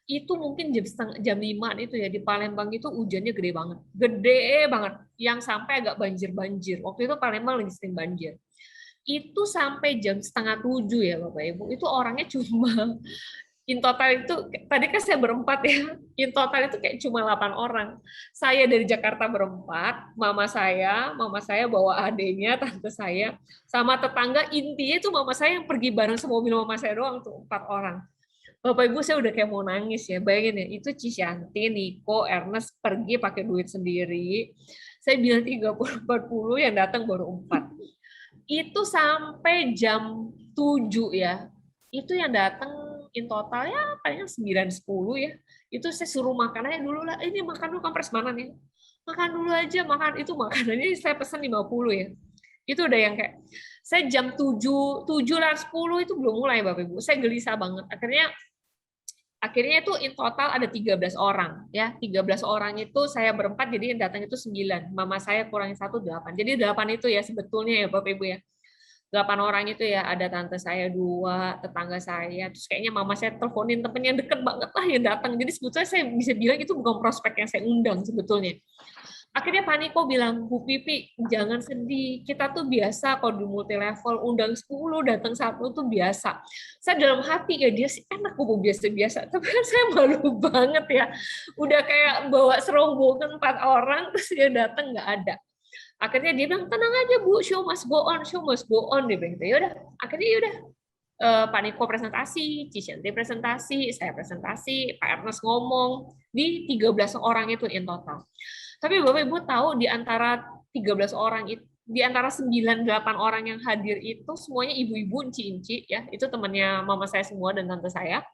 Itu mungkin jam 5 itu ya, di Palembang itu hujannya gede banget. Gede banget. Yang sampai agak banjir-banjir. Waktu itu Palembang lagi sering banjir. Itu sampai jam 6:30 ya Bapak Ibu, itu orangnya cuma in total itu, tadi kan saya berempat ya, in total itu kayak cuma 8 orang. Saya dari Jakarta berempat, mama saya bawa adiknya, tante saya, sama tetangga, intinya itu mama saya yang pergi bareng semobil mama saya doang tuh, 4 orang. Bapak Ibu saya udah kayak mau nangis ya, bayangin ya, itu Cisyanti, Niko, Ernest pergi pakai duit sendiri, saya bilang 30-40, yang datang baru 4. Itu sampai jam 7 ya. Itu yang datang in total ya paling 9-10 ya. Itu saya suruh makan aja dulu lah. Ini makan dulu kan prasmanan ya. Makan dulu aja, makan itu makanannya saya pesan 50 ya. Itu udah yang kayak saya jam 7:10 itu belum mulai Bapak Ibu. Saya gelisah banget. Akhirnya itu in total ada 13 orang ya. 13 orang itu saya berempat, jadi yang datang itu 9. Mama saya kurangin 1, 8. Jadi 8 itu ya sebetulnya ya Bapak Ibu ya. 8 orang itu ya, ada tante saya 2, tetangga saya, terus kayaknya mama saya teleponin temen yang deket banget lah yang datang. Jadi sebetulnya saya bisa bilang itu bukan prospek yang saya undang sebetulnya. Akhirnya Pak Niko bilang, Bu Pipi, jangan sedih. Kita tuh biasa kalau di multi level, undang 10, datang 1 tuh biasa. Saya dalam hati, ya dia sih enak kok biasa-biasa. Tapi kan saya malu banget ya. Udah kayak bawa serombongan 4 orang, terus dia datang nggak ada. Akhirnya dia bilang, tenang aja Bu, show must go on. Dia bilang, yaudah. Akhirnya yaudah. Pak Niko presentasi, Cisyanti presentasi, saya presentasi, Pak Ernest ngomong. Di 13 orang itu in total. Tapi Bapak Ibu tahu di antara 13 orang itu, di antara 9-8 orang yang hadir itu semuanya ibu-ibu, inci-inci ya, itu temannya mama saya semua dan tante saya.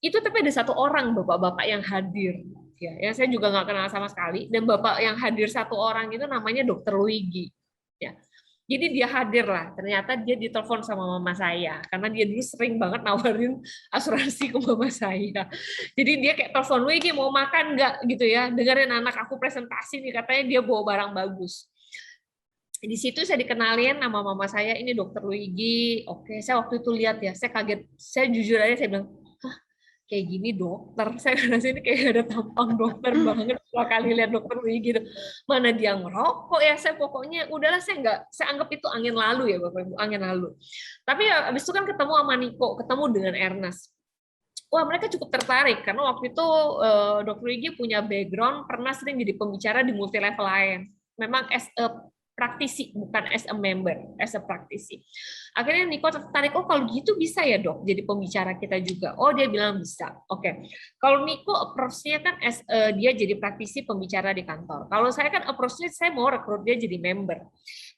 Itu tapi ada 1 orang bapak-bapak yang hadir ya, yang saya juga nggak kenal sama sekali, dan bapak yang hadir 1 orang itu namanya Dokter Luigi ya. Jadi dia hadir lah, ternyata dia ditelepon sama mama saya, karena dia dulu sering banget nawarin asuransi ke mama saya. Jadi dia kayak telepon, Wigi mau makan nggak gitu ya, dengerin anak aku presentasi nih, katanya dia bawa barang bagus. Di situ saya dikenalin nama mama saya, ini Dokter Luigi. Oke, saya waktu itu lihat ya, saya kaget, saya jujur aja saya bilang, kayak gini dokter, saya ngerasa ini kayak ada tampang dokter banget setelah kali lihat Dokter Luigi gitu. Mana dia ngerokok ya, saya pokoknya udahlah, saya anggap itu angin lalu ya Bapak Ibu, angin lalu. Tapi ya abis itu kan ketemu sama Niko, ketemu dengan Ernest. Wah, mereka cukup tertarik karena waktu itu Dokter Luigi punya background pernah sering jadi pembicara di multi level lain. Memang as a praktisi, bukan as a member, as a praktisi. Akhirnya Niko tertarik, oh kalau gitu bisa ya dok, jadi pembicara kita juga. Oh dia bilang bisa, oke. Kalau Niko approach-nya kan dia jadi praktisi pembicara di kantor. Kalau saya kan approach-nya saya mau rekrut dia jadi member.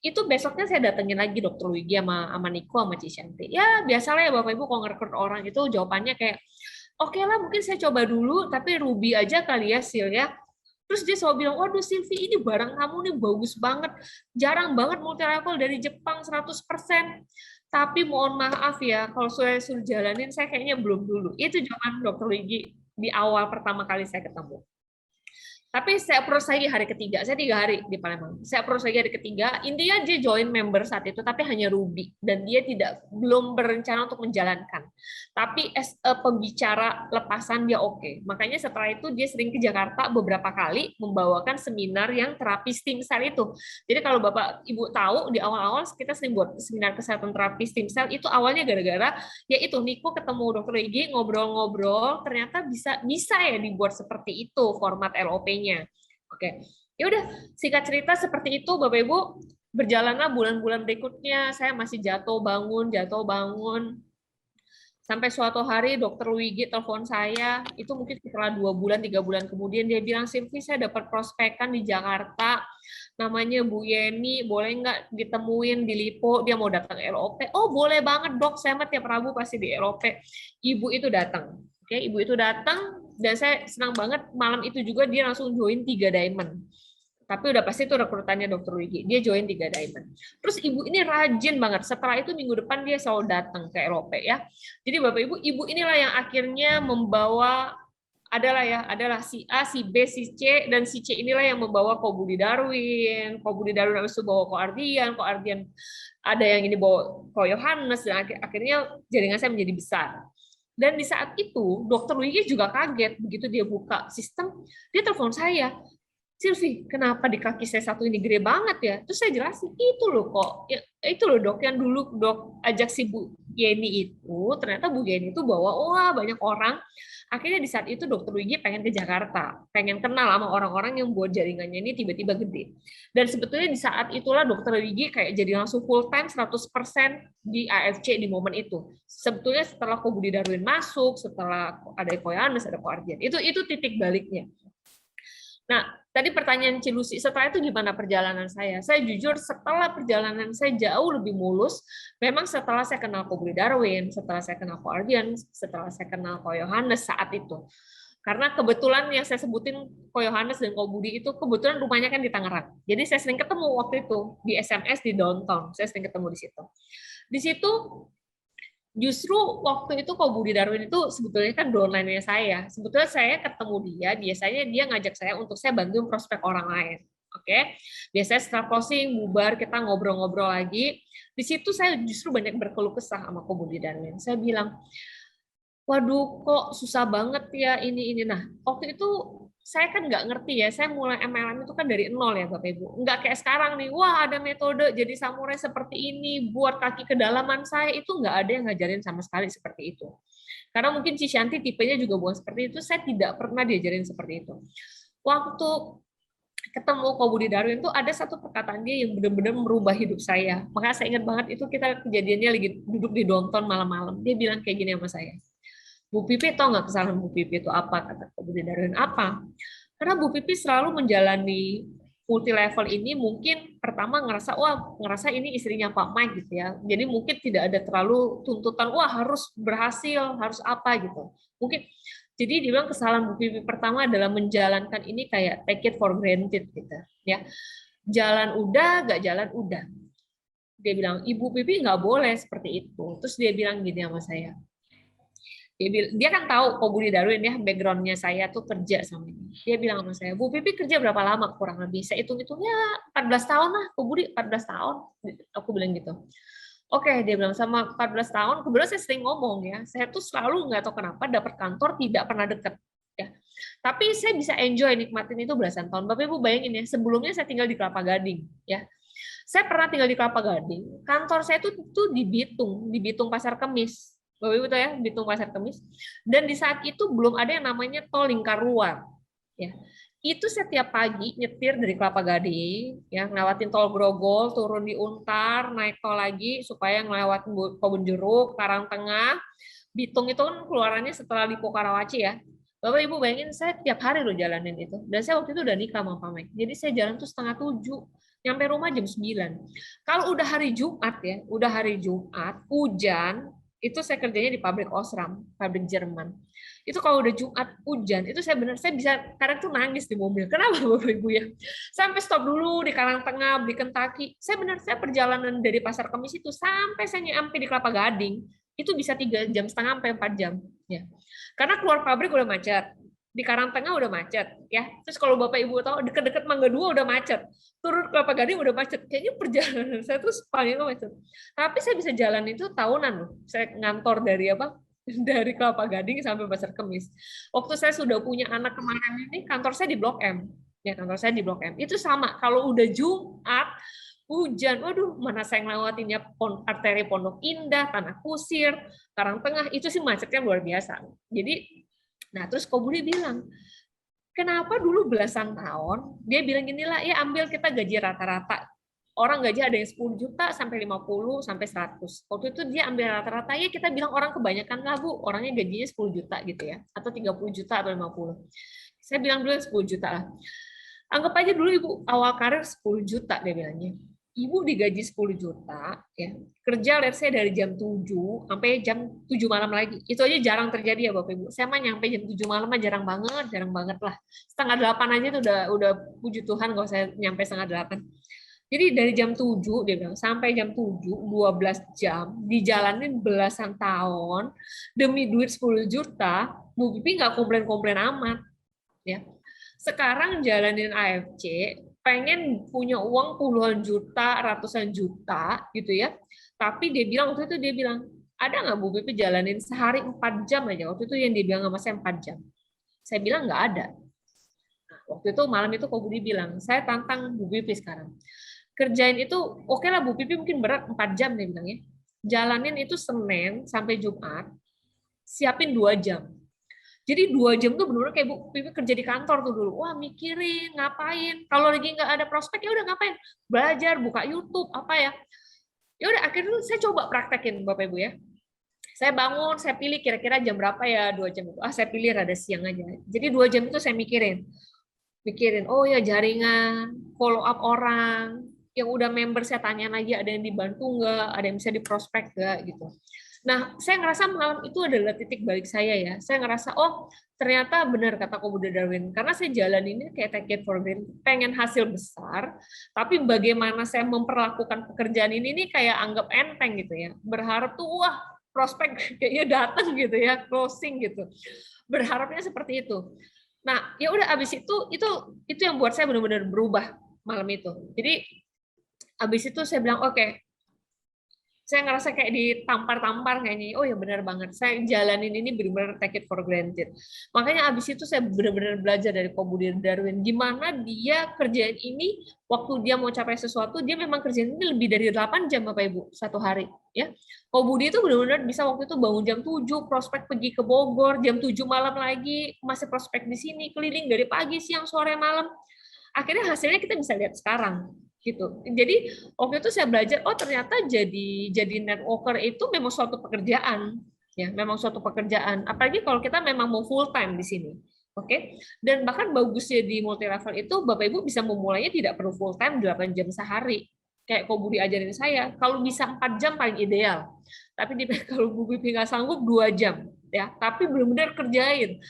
Itu besoknya saya datengin lagi Dokter Luigi sama Niko sama Cisyanti. Ya biasalah ya Bapak Ibu kalau ngerekrut orang itu jawabannya kayak, oke lah mungkin saya coba dulu, tapi Ruby aja kali ya Sil ya. Terus dia selalu bilang, waduh Silvi ini barang kamu nih bagus banget, jarang banget multi level dari Jepang 100%. Tapi mohon maaf ya, kalau saya suruh jalanin, saya kayaknya belum dulu. Itu jawaban Dokter Luigi di awal pertama kali saya ketemu. Tapi saya approach lagi hari ketiga, saya 3 hari di Palembang. Saya approach lagi hari ketiga, intinya dia join member saat itu, tapi hanya Ruby. Dan dia belum berencana untuk menjalankan. Tapi as a pembicara lepasan dia oke. Makanya setelah itu dia sering ke Jakarta beberapa kali, membawakan seminar yang terapi stem cell itu. Jadi kalau Bapak Ibu tahu, di awal-awal kita sering buat seminar kesehatan terapi stem cell, itu awalnya gara-gara, yaitu Niko ketemu Dokter Luigi, ngobrol-ngobrol, ternyata bisa ya dibuat seperti itu format LOP-nya. Oke, ya udah singkat cerita seperti itu Bapak Ibu, berjalanlah bulan-bulan berikutnya, saya masih jatuh bangun sampai suatu hari Dokter Luigi telepon saya, itu mungkin setelah 2 bulan 3 bulan kemudian dia bilang, Silvi saya dapat prospekan di Jakarta, namanya Bu Yeni, boleh nggak ditemuin di Lipo, dia mau datang LOP. Oh boleh banget dok, saya mah tiap Rabu pasti di LOP. Ibu itu datang. Oke, ibu itu datang dan saya senang banget malam itu juga dia langsung join 3 Diamond. Tapi udah pasti itu rekrutannya Dokter Wigi. Dia join 3 Diamond. Terus ibu ini rajin banget. Setelah itu minggu depan dia selalu datang ke LOP ya. Jadi Bapak Ibu, ibu inilah yang akhirnya membawa adalah si A, si B, si C, dan si C inilah yang membawa Ko Budi Darwin habis itu bawa Ko Ardian ada yang ini bawa Ko Yohanes, dan akhirnya jaringan saya menjadi besar. Dan di saat itu Dokter Wigi juga kaget begitu dia buka sistem, dia telepon saya, Silvi, kenapa di kaki saya satu ini gede banget ya? Terus saya jelasin, itu loh kok, ya, itu loh dok, yang dulu dok ajak si Bu Yeni itu, ternyata Bu Yeni itu bawa, wah banyak orang. Akhirnya di saat itu Dokter Wigi pengen ke Jakarta, pengen kenal sama orang-orang yang buat jaringannya ini tiba-tiba gede. Dan sebetulnya di saat itulah Dokter Wigi kayak jadi langsung full time 100% di AFC di momen itu. Sebetulnya setelah Ko Budi Darwin masuk, setelah ada Ko Yohanes, ada Ko Ardian, itu titik baliknya. Nah, tadi pertanyaan Cilusi, setelah itu gimana perjalanan saya? Saya jujur setelah perjalanan saya jauh lebih mulus, memang setelah saya kenal Ko Budi Darwin, setelah saya kenal Ko Ardian, setelah saya kenal Ko Yohanes saat itu. Karena kebetulan yang saya sebutin Ko Yohanes dan Ko Budi itu kebetulan rumahnya kan di Tangerang. Jadi saya sering ketemu waktu itu di SMS di downtown. Saya sering ketemu di situ. Di situ justru waktu itu Ko Budi Darwin itu sebetulnya kan downline-nya saya. Sebetulnya saya ketemu dia, biasanya dia ngajak saya untuk saya bantuin prospek orang lain. Oke, biasanya setelah closing, bubar, kita ngobrol-ngobrol lagi. Di situ saya justru banyak berkeluh kesah sama Ko Budi Darwin. Saya bilang, waduh kok susah banget ya ini. Nah, waktu itu saya kan nggak ngerti ya, saya mulai MLM itu kan dari nol ya Bapak Ibu. Nggak kayak sekarang nih, wah ada metode jadi samurai seperti ini, buat kaki kedalaman saya, itu nggak ada yang ngajarin sama sekali seperti itu. Karena mungkin Cishanti tipenya juga bukan seperti itu, saya tidak pernah diajarin seperti itu. Waktu ketemu Ko Budi Darwin itu ada satu perkataan dia yang benar-benar merubah hidup saya. Makanya saya ingat banget itu kita kejadiannya lagi duduk di downtown malam-malam. Dia bilang kayak gini sama saya. Bu Pipi, tau nggak kesalahan Bu Pipi itu apa? Kata Ko Budi Darwin, apa? Karena Bu Pipi selalu menjalani multi level ini mungkin pertama ngerasa ini istrinya Pak Mike gitu ya. Jadi mungkin tidak ada terlalu tuntutan, wah harus berhasil, harus apa gitu. Mungkin jadi dia bilang kesalahan Bu Pipi pertama adalah menjalankan ini kayak take it for granted gitu ya. Jalan udah, nggak jalan udah. Dia bilang, Ibu Pipi nggak boleh seperti itu. Terus dia bilang gini sama saya. Dia kan tahu Ko Budi Darwin ya, background-nya saya tuh kerja sama ini. Dia bilang sama saya, Bu Pipi kerja berapa lama kurang lebih? Saya hitung-hitungnya 14 tahun lah, Ko Budi 14 tahun. Aku bilang gitu. Oke, dia bilang sama 14 tahun, kebetulan saya sering ngomong ya, saya tuh selalu nggak tahu kenapa dapat kantor tidak pernah deket. Ya. Tapi saya bisa enjoy, nikmatin itu belasan tahun. Bapak Ibu bayangin ya, sebelumnya saya tinggal di Kelapa Gading. Ya. Saya pernah tinggal di Kelapa Gading, kantor saya tuh di Bitung Pasar Kemis. Bapak Ibu tahu ya, Bitung Pasar Kemis. Dan di saat itu belum ada yang namanya tol lingkar luar. Ya. Itu setiap pagi nyetir dari Kelapa Gading, ya ngelewatin tol Grogol, turun di Untar, naik tol lagi supaya ngelewatin Kebun Jeruk, Karangtengah. Bitung itu kan keluarannya setelah Lipo Karawaci ya. Bapak Ibu bayangin saya tiap hari loh jalanin itu. Dan saya waktu itu udah nikah sama Pak Mek. Jadi saya jalan tuh 6:30. Nyampe rumah jam 9. Kalau udah hari Jumat ya, hujan, itu saya kerjanya di pabrik Osram, pabrik Jerman. Itu kalau udah Jumat hujan, itu saya bisa kadang tuh nangis di mobil. Kenapa Bapak Ibu ya? Sampai stop dulu di Karangtengah, beli Kentucky. Saya perjalanan dari Pasar Kemis itu sampai saya nyampe di Kelapa Gading, itu bisa 3,5 jam sampai 4 jam. Ya. Karena keluar pabrik udah macet. Di Karangtengah udah macet. Ya. Terus kalau Bapak Ibu tahu, deket-deket Mangga 2 udah macet. Turun Kelapa Gading udah macet. Kayaknya perjalanan saya tuh sepanjang macet. Tapi saya bisa jalan itu tahunan loh. Saya ngantor dari dari Kelapa Gading sampai Pasar Kemis. Waktu saya sudah punya anak kemarin ini, kantor saya di Blok M. Ya, kantor saya di Blok M. Itu sama. Kalau udah Jumat, hujan, waduh, mana saya ngelewatinnya arteri Pondok Indah, Tanah Kusir, Karangtengah, itu sih macetnya luar biasa. Jadi, nah terus Ko Budi bilang, kenapa dulu belasan tahun, dia bilang inilah, ya ambil kita gaji rata-rata. Orang gaji ada yang 10 juta sampai 50 sampai 100. Waktu itu dia ambil rata-rata, ya kita bilang orang kebanyakan lah Bu, orangnya gajinya 10 juta gitu ya, atau 30 juta atau 50. Saya bilang dulu 10 juta lah. Anggap aja dulu Ibu awal karir 10 juta dia bilangnya. Ibu digaji 10 juta, ya, kerja let's say dari jam 7 sampai jam 7 malam lagi. Itu aja jarang terjadi ya Bapak Ibu. Saya mah nyampe jam 7 malam mah jarang banget lah. Setengah 8 aja itu udah puji Tuhan kalau saya nyampe setengah 8. Jadi dari jam 7 dia bilang sampai jam 7, 12 jam dijalanin belasan tahun demi duit 10 juta, Bu Pipi nggak komplain-komplain amat, ya. Sekarang jalanin AFC, pengen punya uang puluhan juta, ratusan juta gitu ya. Tapi dia bilang waktu itu dia bilang, ada nggak Bu Pipi jalanin sehari 4 jam aja? Waktu itu yang dia bilang sama saya 4 jam. Saya bilang nggak ada. Nah, waktu itu malam itu kok Budi bilang, saya tantang Bu Pipi sekarang. Kerjain itu, oke lah Bu Pipi mungkin berat 4 jam dia bilang ya. Jalanin itu Senin sampai Jumat, siapin 2 jam. Jadi 2 jam tuh benar-benar kayak Bu Pipi kerja di kantor tuh dulu. Wah mikirin, ngapain. Kalau lagi nggak ada prospek, ya udah ngapain. Belajar, buka YouTube, apa ya. Ya udah akhirnya saya coba praktekin Bapak Ibu ya. Saya bangun, saya pilih kira-kira jam berapa ya 2 jam itu. Saya pilih rada siang aja. Jadi 2 jam itu saya mikirin, oh ya jaringan, follow up orang, yang udah member saya tanya lagi ada yang dibantu nggak, ada yang bisa diprospek nggak gitu. Nah, saya ngerasa malam itu adalah titik balik saya ya. Saya ngerasa, oh ternyata benar kata Ko Budi Darwin, karena saya jalan ini kayak take it for granted, pengen hasil besar, tapi bagaimana saya memperlakukan pekerjaan ini kayak anggap enteng gitu ya. Berharap tuh, wah prospek kayaknya datang gitu ya, closing gitu. Berharapnya seperti itu. Nah, ya udah abis itu yang buat saya benar-benar berubah malam itu. Jadi abis itu saya bilang oke, saya ngerasa kayak ditampar-tampar kayaknya. Oh ya benar banget, saya jalanin ini benar-benar take it for granted. Makanya abis itu saya benar-benar belajar dari Ko Budi Darwin gimana dia kerjain ini waktu dia mau capai sesuatu, dia memang kerjain ini lebih dari 8 jam Bapak Ibu satu hari ya. Ko Budi itu benar-benar bisa waktu itu bangun jam 7, prospek pergi ke Bogor, jam 7 malam lagi masih prospek di sini, keliling dari pagi, siang, sore, malam. Akhirnya hasilnya kita bisa lihat sekarang gitu. Jadi waktu itu saya belajar, oh ternyata jadi networker itu memang suatu pekerjaan, ya, memang suatu pekerjaan. Apalagi kalau kita memang mau full time di sini, oke? Dan bahkan bagusnya di multi level itu Bapak Ibu bisa memulainya tidak perlu full time 8 jam sehari. Kayak Ko Budi ajarin saya, kalau bisa 4 jam paling ideal. Tapi kalau Bu Pipi nggak sanggup 2 jam, ya. Tapi benar-benar kerjain.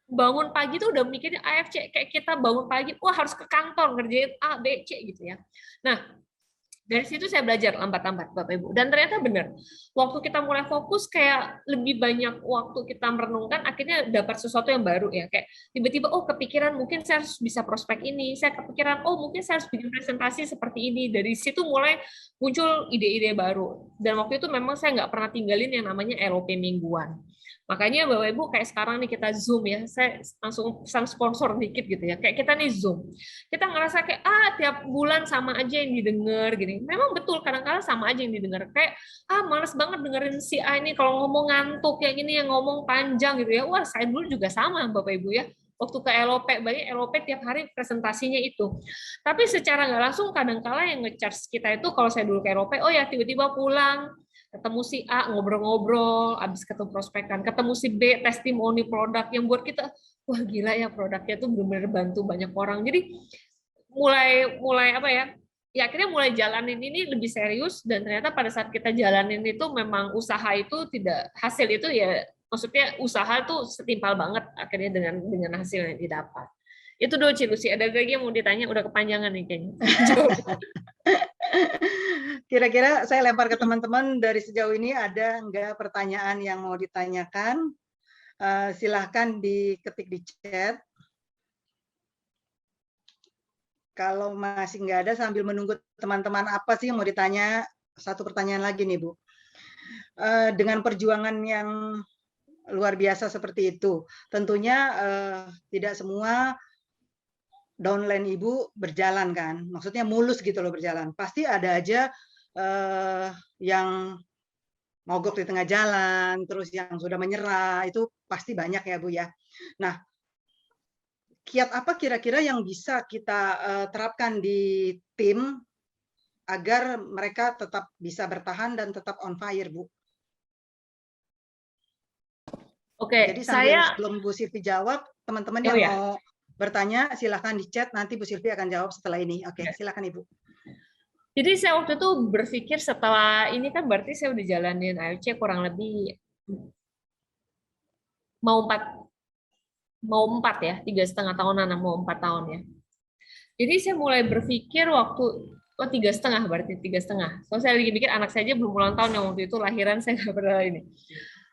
Bangun pagi tuh udah mikirin AFC, kayak kita bangun pagi, wah harus ke kantor ngerjain A, B, C gitu ya. Nah, dari situ saya belajar lambat-lambat Bapak Ibu. Dan ternyata benar, waktu kita mulai fokus kayak lebih banyak waktu kita merenungkan, akhirnya dapat sesuatu yang baru ya. Kayak tiba-tiba, oh kepikiran mungkin saya harus bisa prospek ini, saya kepikiran, oh mungkin saya harus bikin presentasi seperti ini. Dari situ mulai muncul ide-ide baru. Dan waktu itu memang saya nggak pernah tinggalin yang namanya LOP mingguan. Makanya Bapak Ibu kayak sekarang nih kita Zoom ya, saya langsung pesan sponsor dikit gitu ya. Kayak kita nih Zoom. Kita ngerasa kayak tiap bulan sama aja yang didengar gini. Memang betul kadang-kadang sama aja yang didengar. Kayak males banget dengerin si A ini kalau ngomong ngantuk kayak gini yang ngomong panjang gitu ya. Wah, saya dulu juga sama Bapak Ibu ya. Waktu ke LOP, banyak LOP tiap hari presentasinya itu. Tapi secara nggak langsung kadang-kala yang nge-charge kita itu kalau saya dulu ke LOP, oh ya tiba-tiba pulang ketemu si A, ngobrol-ngobrol, habis ketemu prospekan, ketemu si B, testimoni produk yang buat kita, wah gila ya produknya tuh benar-benar bantu banyak orang. Jadi mulai apa ya? Ya akhirnya mulai jalanin ini lebih serius dan ternyata pada saat kita jalanin itu memang usaha itu tidak hasil itu ya maksudnya usaha tuh setimpal banget akhirnya dengan hasil yang didapat. Itu dulu Ci Lucy, ada lagi yang mau ditanya, udah kepanjangan nih kayaknya. Kira-kira saya lempar ke teman-teman dari sejauh ini ada nggak pertanyaan yang mau ditanyakan? Silahkan diketik di chat. Kalau masih nggak ada sambil menunggu teman-teman apa sih yang mau ditanya, satu pertanyaan lagi nih Bu. Dengan perjuangan yang luar biasa seperti itu, tentunya tidak semua downline Ibu berjalan kan, maksudnya mulus gitu loh berjalan. Pasti ada aja yang mogok di tengah jalan, terus yang sudah menyerah, itu pasti banyak ya Bu ya. Nah, kiat apa kira-kira yang bisa kita terapkan di tim agar mereka tetap bisa bertahan dan tetap on fire Bu? Oke, jadi sebelum Bu Silvi jawab, teman-teman yang mau bertanya silahkan di chat, nanti Bu Silvi akan jawab setelah ini. Oke, silakan Ibu. Jadi saya waktu itu berpikir setelah ini kan berarti saya udah jalanin AFC kurang lebih mau 4 ya, 3,5 tahunan, mau 4 tahun ya. Jadi saya mulai berpikir waktu 3,5 berarti 3,5. So saya lagi pikir anak saya aja belum ulang tahun yang waktu itu lahiran, saya nggak pernah ini.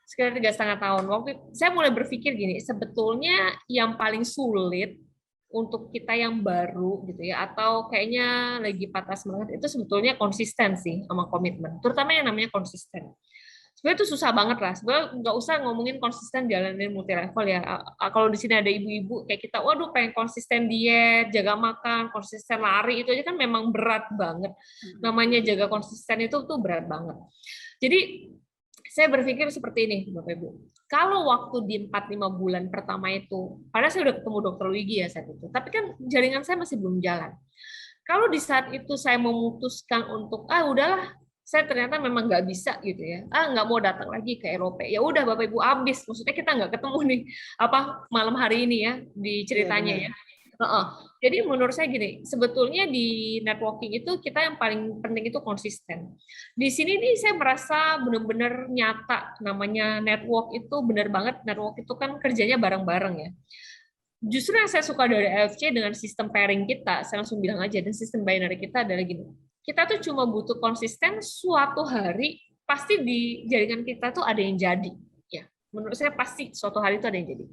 Sekitar 3,5 tahun. Waktu saya mulai berpikir gini, sebetulnya yang paling sulit untuk kita yang baru gitu ya, atau kayaknya lagi patah semangat itu sebetulnya konsisten sih sama komitmen, terutama yang namanya konsisten. Sebenarnya itu susah banget lah. Sebenarnya nggak usah ngomongin konsisten jalanin multi level ya. Kalau di sini ada ibu-ibu kayak kita, waduh pengen konsisten diet, jaga makan, konsisten lari, itu aja kan memang berat banget. Namanya jaga konsisten itu tuh berat banget. Jadi saya berpikir seperti ini, Bapak Ibu. Kalau waktu di 4-5 bulan pertama itu, padahal saya udah ketemu dokter Wigi ya saat itu, tapi kan jaringan saya masih belum jalan. Kalau di saat itu saya memutuskan untuk, udahlah, saya ternyata memang nggak bisa gitu ya, nggak mau datang lagi ke Eropa. Ya udah Bapak Ibu, habis. Maksudnya kita nggak ketemu nih malam hari ini ya di ceritanya ya. Jadi menurut saya gini, sebetulnya di networking itu kita yang paling penting itu konsisten. Di sini nih saya merasa benar-benar nyata namanya network itu benar banget. Network itu kan kerjanya bareng-bareng ya. Justru yang saya suka dari AFC dengan sistem pairing kita, saya langsung bilang aja, dan sistem binary kita adalah gini. Kita tuh cuma butuh konsisten, suatu hari pasti di jaringan kita tuh ada yang jadi. Ya, menurut saya pasti suatu hari itu ada yang jadi.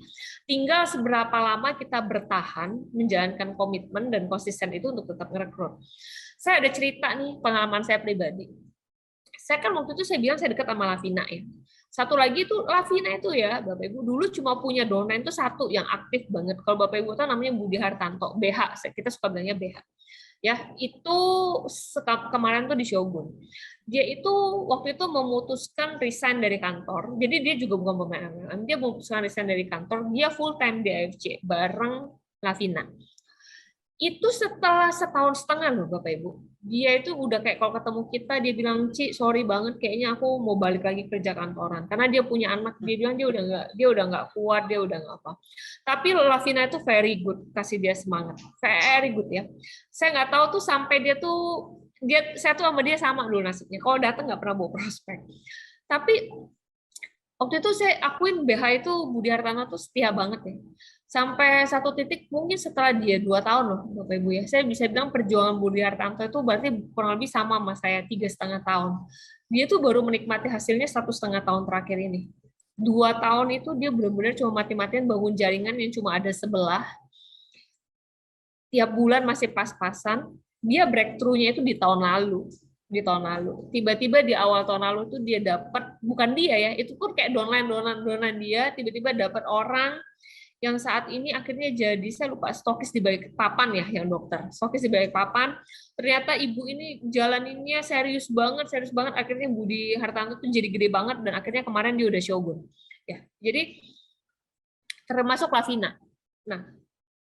Tinggal seberapa lama kita bertahan menjalankan komitmen dan konsisten itu untuk tetap ngerekrut. Saya ada cerita nih, pengalaman saya pribadi. Saya kan waktu itu saya bilang saya dekat sama Lavina ya. Satu lagi itu Lavina itu ya, Bapak Ibu, dulu cuma punya domain itu satu yang aktif banget. Kalau Bapak Ibu tahu namanya Budi Hartanto, BH, kita suka bilangnya BH. Ya, itu kemarin tuh di Shogun. Dia itu waktu itu memutuskan resign dari kantor. Jadi dia juga bukan pemain MLM, dia memutuskan resign dari kantor, dia full time di AFC bareng Lavina. Itu setelah 1,5 tahun loh Bapak Ibu. Dia itu udah kayak kalau ketemu kita dia bilang, "Ci, sorry banget kayaknya aku mau balik lagi kerja kantoran." Karena dia punya anak, dia bilang dia udah nggak kuat, dia udah nggak apa. Tapi Lavina itu very good, kasih dia semangat. Very good ya. Saya nggak tahu tuh sampai saya tuh sama dia sama dulu nasibnya. Kalau datang nggak pernah bawa prospek. Tapi waktu itu saya akuin BH itu Budi Hartanto tuh setia banget ya. Sampai satu titik mungkin setelah dia 2 tahun loh Bapak Ibu ya, saya bisa bilang perjuangan Budi Hartanto itu berarti kurang lebih sama sama saya 3,5 tahun. Dia tuh baru menikmati hasilnya 1,5 tahun terakhir ini. 2 tahun itu dia benar-benar cuma mati-matian bangun jaringan yang cuma ada sebelah. Tiap bulan masih pas-pasan. Dia breakthrough-nya itu di tahun lalu. Tiba-tiba di awal tahun lalu tuh dia dapat, bukan dia ya, itu pun kayak downline dia, tiba-tiba dapat orang yang saat ini akhirnya jadi, saya lupa, stokis di balik papan ya, yang dokter. Stokis di balik papan, ternyata ibu ini jalaninnya serius banget, akhirnya Budi Hartanto tuh jadi gede banget, dan akhirnya kemarin dia udah Shogun. Ya, jadi termasuk Lavina. Nah,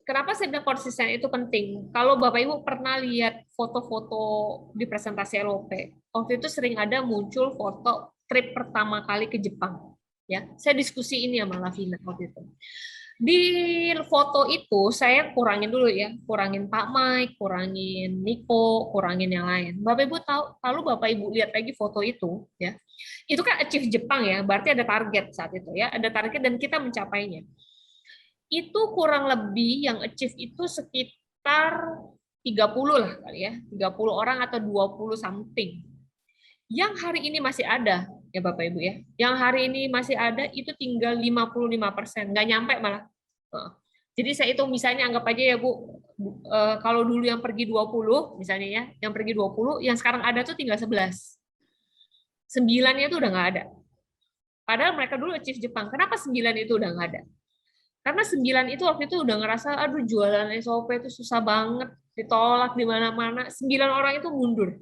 kenapa saya bilang konsisten itu penting? Kalau Bapak Ibu pernah lihat foto-foto di presentasi LOP, waktu itu sering ada muncul foto trip pertama kali ke Jepang. Ya, saya diskusi ini sama Lavina waktu itu. Di foto itu saya kurangin dulu ya, kurangin Pak Mike, kurangin Niko, kurangin yang lain. Bapak Ibu tahu, kalau Bapak Ibu lihat lagi foto itu ya, itu kan achieve Jepang ya, berarti ada target saat itu ya, ada target dan kita mencapainya. Itu kurang lebih yang achieve itu sekitar 30 lah kali ya, 30 orang atau 20 something. Yang hari ini masih ada ya Bapak Ibu ya. Yang hari ini masih ada itu tinggal 55%, nggak nyampe malah. Jadi saya hitung misalnya anggap aja ya Bu, kalau dulu yang pergi 20 misalnya ya, yang pergi 20, yang sekarang ada tuh tinggal 11. 9-nya itu udah nggak ada. Padahal mereka dulu achieve Jepang. Kenapa 9 itu udah nggak ada? Karena 9 itu waktu itu udah ngerasa, aduh jualan SOP itu susah banget, ditolak di mana-mana. 9 orang itu mundur.